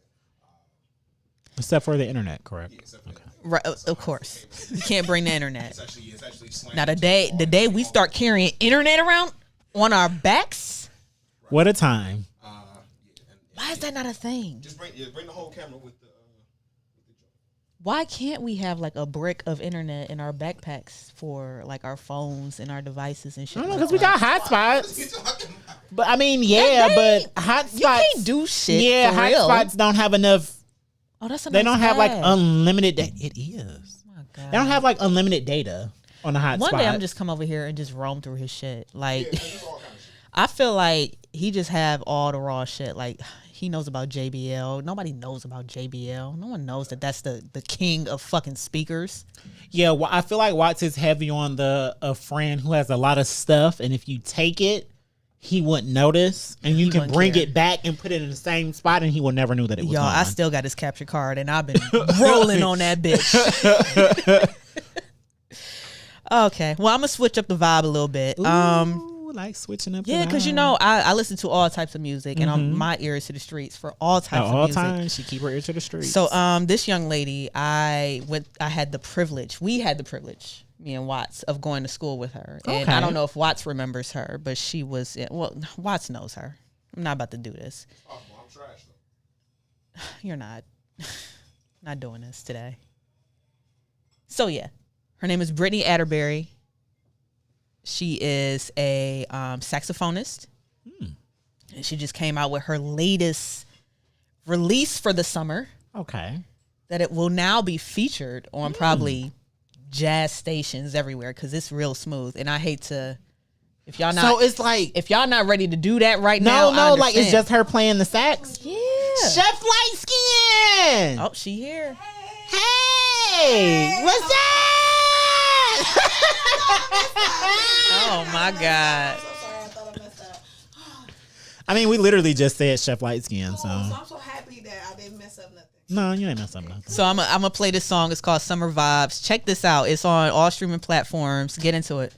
Except for the internet, correct? Yeah, except for that. Right, of course. You can't bring the internet. It's actually slanted Now to the day we start carrying internet around on our backs, What a time. why is that not a thing? Just bring the whole camera with the joint. Why can't we have like a brick of internet in our backpacks for like our phones and our devices and shit? I don't know, like because we got hotspots. But I mean, yeah, but hotspots. you can't do shit. Yeah, for real. hotspots don't have enough. Oh, that's a They nice don't have like bag. unlimited data. It is. Oh my God. They don't have like unlimited data on the hotspot. One day I'm just come over here and just roam through his shit. Like There's all kind of shit. I feel like he just have all the raw shit. Like he knows about JBL. Nobody knows about JBL. No one knows that that's the king of fucking speakers. Yeah, well, I feel like Watts is heavy on a friend who has a lot of stuff, and if you take it, he wouldn't notice, and you He can wouldn't bring care. it back and put it in the same spot, and he will never knew that it was Y'all, gone. I still got his capture card and I've been rolling on that bitch. Okay. Well, I'm gonna switch up the vibe a little bit. Ooh, like switching up. Yeah, the because you vibe. know I listen to all types of music, and my ear is to the streets for all types at of all music. times she keep her ear to the streets. So this young lady, I had the privilege. We had the privilege, me and Watts, of going to school with her. And Okay. I don't know if Watts remembers her, but she was Watts knows her. I'm not about to do this. Oh, well, I'm trash though. You're not not doing this today. So yeah. Her name is Brittany Atterbury. She is a saxophonist. And she just came out with her latest release for the summer. Okay. That it will now be featured on probably jazz stations everywhere because it's real smooth. And I hate to, if y'all not, so it's like, if y'all not ready to do that right now, no, like it's just her playing the sax. Yeah. Chef Light Skin. Oh, she here. Hey, what's up? Oh my God. I mean, we literally just said Chef Light Skin, so. So I'm so happy that I didn't mess up nothing. No, you ain't messed up nothing. So I'm gonna play this song. It's called Summer Vibes. Check this out. It's on all streaming platforms. Get into it.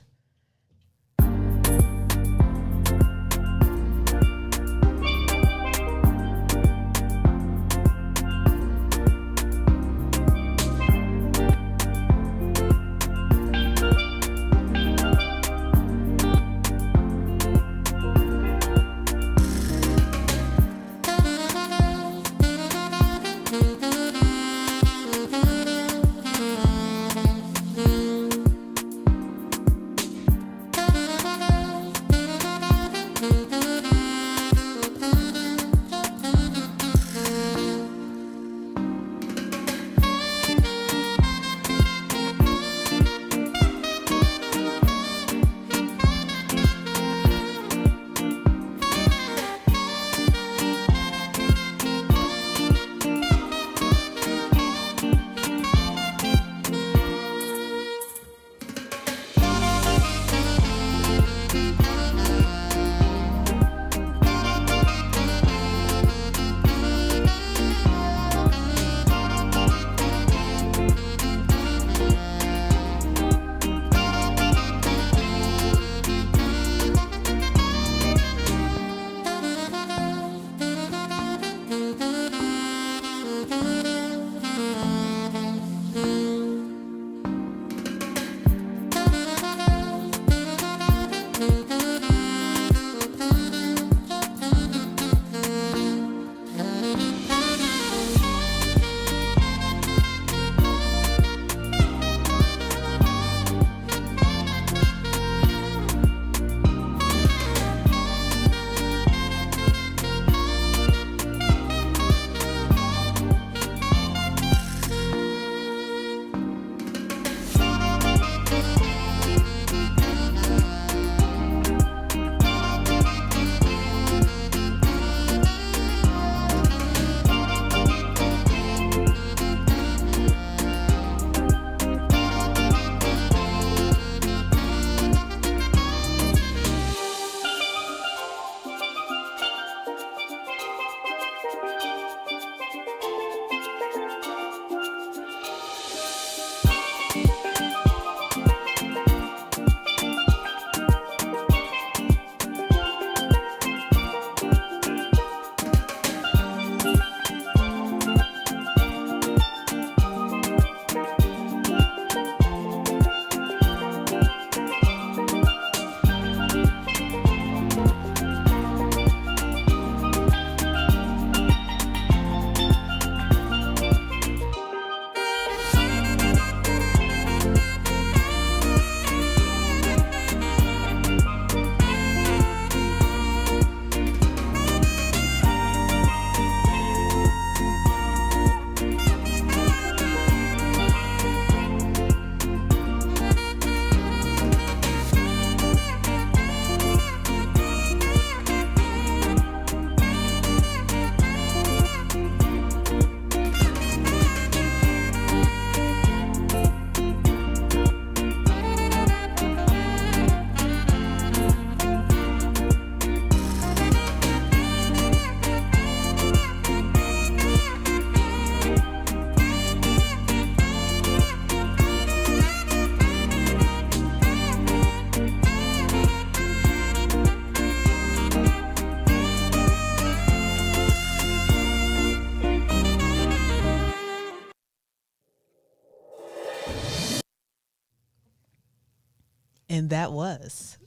And that was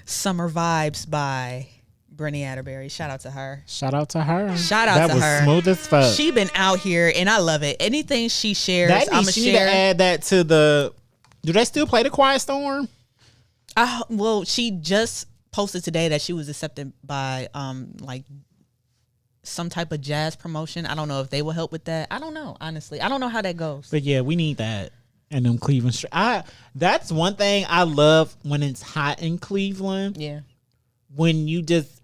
Summer Vibes by Brittany Atterbury. Shout out to her. Shout out to her. Shout out to her. That was smooth as fuck. She been out here and I love it. Anything she shares, I'm going to share. She need to add that to the... Do they still play The Quiet Storm? Well, she just posted today that she was accepted by like some type of jazz promotion. I don't know if they will help with that. I don't know, honestly. I don't know how that goes. But yeah, we need that. And them Cleveland. That's one thing I love when it's hot in Cleveland. Yeah. When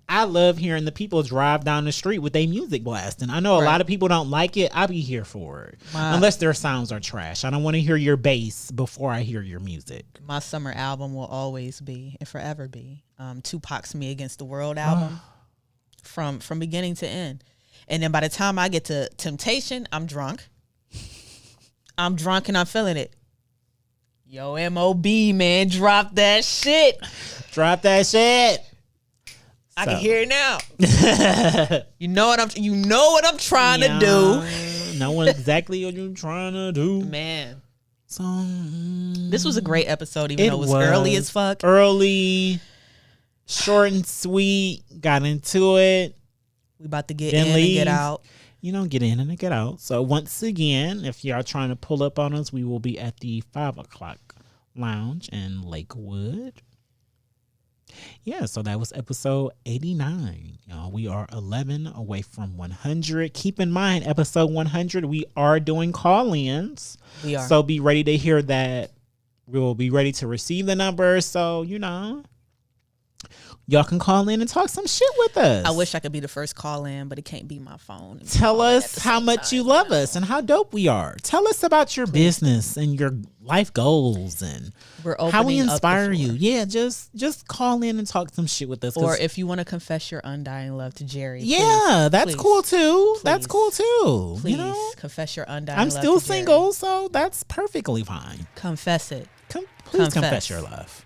I love hearing the people drive down the street with their music blasting. I know a lot of people don't like it. I'll be here for it. Unless their sounds are trash. I don't want to hear your bass before I hear your music. My summer album will always be and forever be Tupac's Me Against the World album from beginning to end. And then by the time I get to Temptation, I'm drunk. I'm drunk and I'm feeling it. Yo, M.O.B., man, drop that shit. Drop that shit. I can hear it now. You know what I'm trying to do. Know exactly what you're trying to do. Man. So this was a great episode, even though it was early as fuck. Early, short and sweet. Got into it. We about to get in and get out. Get in and get out. So once again, if y'all trying to pull up on us, we will be at the 5 o'clock lounge in Lakewood. Yeah, so that was episode 89. Y'all, we are 11 away from 100. Keep in mind, episode 100, we are doing call-ins. We are. So be ready to hear that. We will be ready to receive the numbers. So, y'all can call in and talk some shit with us. I wish I could be the first call in, but it can't be my phone. Tell us how much you love us and how dope we are. Tell us about your business and your life goals and how we inspire you. Yeah, just call in and talk some shit with us. Or if you want to confess your undying love to Jerry. Yeah, that's cool too. That's cool too. Please confess your undying love. I'm still single, so that's perfectly fine. Confess it. Please confess your love.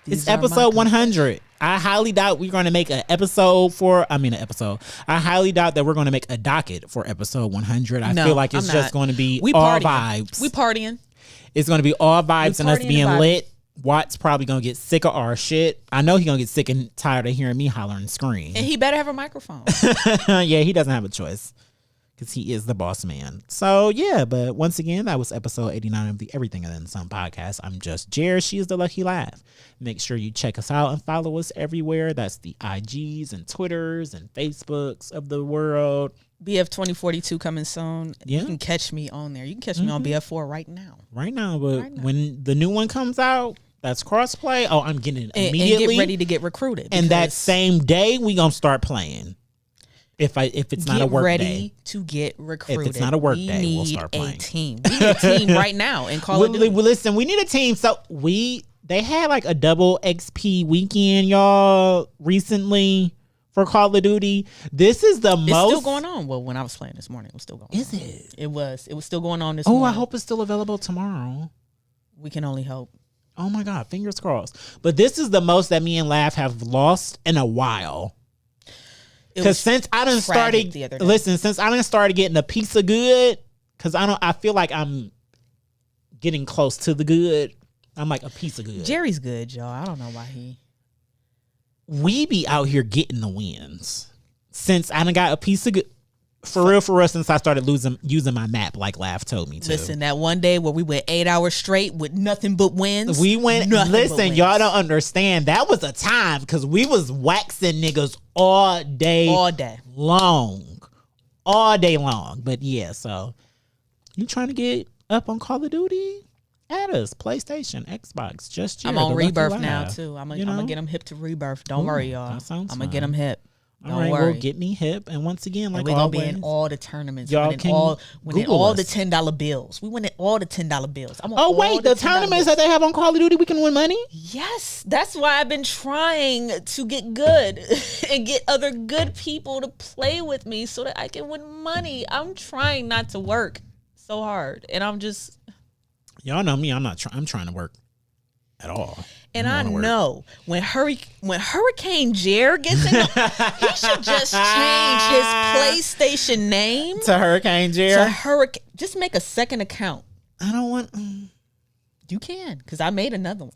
It's episode 100. I highly doubt we're going to make an episode I highly doubt that we're going to make a docket for episode 100. I feel like it's just going to be all vibes. We partying. It's going to be all vibes and us being lit. Watt's probably going to get sick of our shit. I know he's going to get sick and tired of hearing me holler and scream. And he better have a microphone. Yeah, he doesn't have a choice. Because he is the boss man. So, yeah, but once again, that was episode 89 of the Everything and Then Some podcast. I'm just Jer. She is the Lucky Laugh. Make sure you check us out and follow us everywhere. That's the IGs and Twitters and Facebooks of the world. BF 2042 coming soon. Yeah. You can catch me on there. You can catch me on BF4 right now. Right now, but when the new one comes out, that's crossplay. Oh, I'm getting it immediately. And get ready to get recruited. And that same day, we going to start playing. If it's not a work day. Get ready to get recruited. If it's not a work day, we'll start playing. We need a team. We need a team right now in Call of Duty. Listen, we need a team. So they had like a double XP weekend, y'all, recently for Call of Duty. This is the most. It's still going on. Well, when I was playing this morning, it was still going on. Is it? It was still going on this morning. Oh, I hope it's still available tomorrow. We can only hope. Oh my God, fingers crossed. But this is the most that me and Laugh have lost in a while. Because since I done started, since I done started getting a piece of good, because I feel like I'm getting close to the good. I'm like a piece of good. Jerry's good, y'all. I don't know why we be out here getting the wins. Since I done got a piece of good. For real, since I started using my map like Laugh told me to. Listen, that one day where we went 8 hours straight with nothing but wins. Listen, y'all don't understand. That was a time because we was waxing niggas all day long. But yeah, so you trying to get up on Call of Duty? Add us, PlayStation, Xbox, just I'm on Rebirth now too. I'm gonna get them hip to Rebirth. Don't worry, y'all. I'm gonna get them hip. All right, well, get me hip, and once again, like we're gonna be in all the tournaments. Y'all winning all the $10 bills. We winning all the $10 bills. The tournaments that they have on Call of Duty, we can win money. Yes, that's why I've been trying to get good and get other good people to play with me so that I can win money. I'm trying not to work so hard, and I'm just. Y'all know me. I'm trying to work at all. And I know when Hurricane Jer gets in, he should just change his PlayStation name to Hurricane Jer. Just make a second account. I don't want. You can, because I made another one.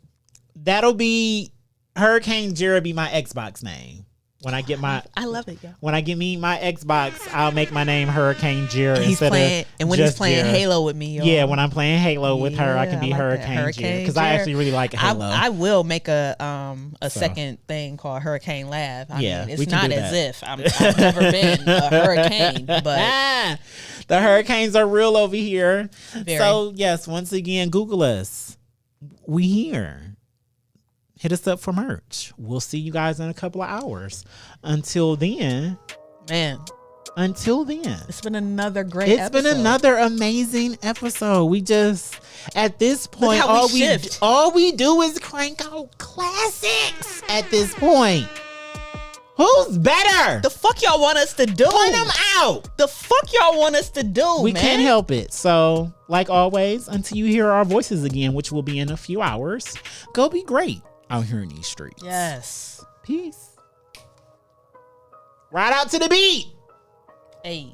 That'll be Hurricane Jer. Be my Xbox name. When I get my, I love it. Yeah. When I get me my Xbox, I'll make my name Hurricane Jira He's instead playing, of and when just he's playing Jira. Halo with me, y'all. Yeah, when I'm playing Halo with her, I can be like that. Hurricane Jira because I actually really like Halo. I will make a second thing called Hurricane Lab. I mean, we it's can not do as that. if I've never been a hurricane, but the hurricanes are real over here. Very. So yes, once again, Google us. We here. Hit us up for merch. We'll see you guys in a couple of hours. Until then, it's been another great It's episode. been another amazing episode. We just, at this point, all we do is crank out classics at this point. Who's better? The fuck y'all want us to do? Point them out. The fuck y'all want us to do, We man? can't help it. So, like always, until you hear our voices again, which will be in a few hours, go be great out here in these streets. Yes. Peace. Right out to the beat. Hey.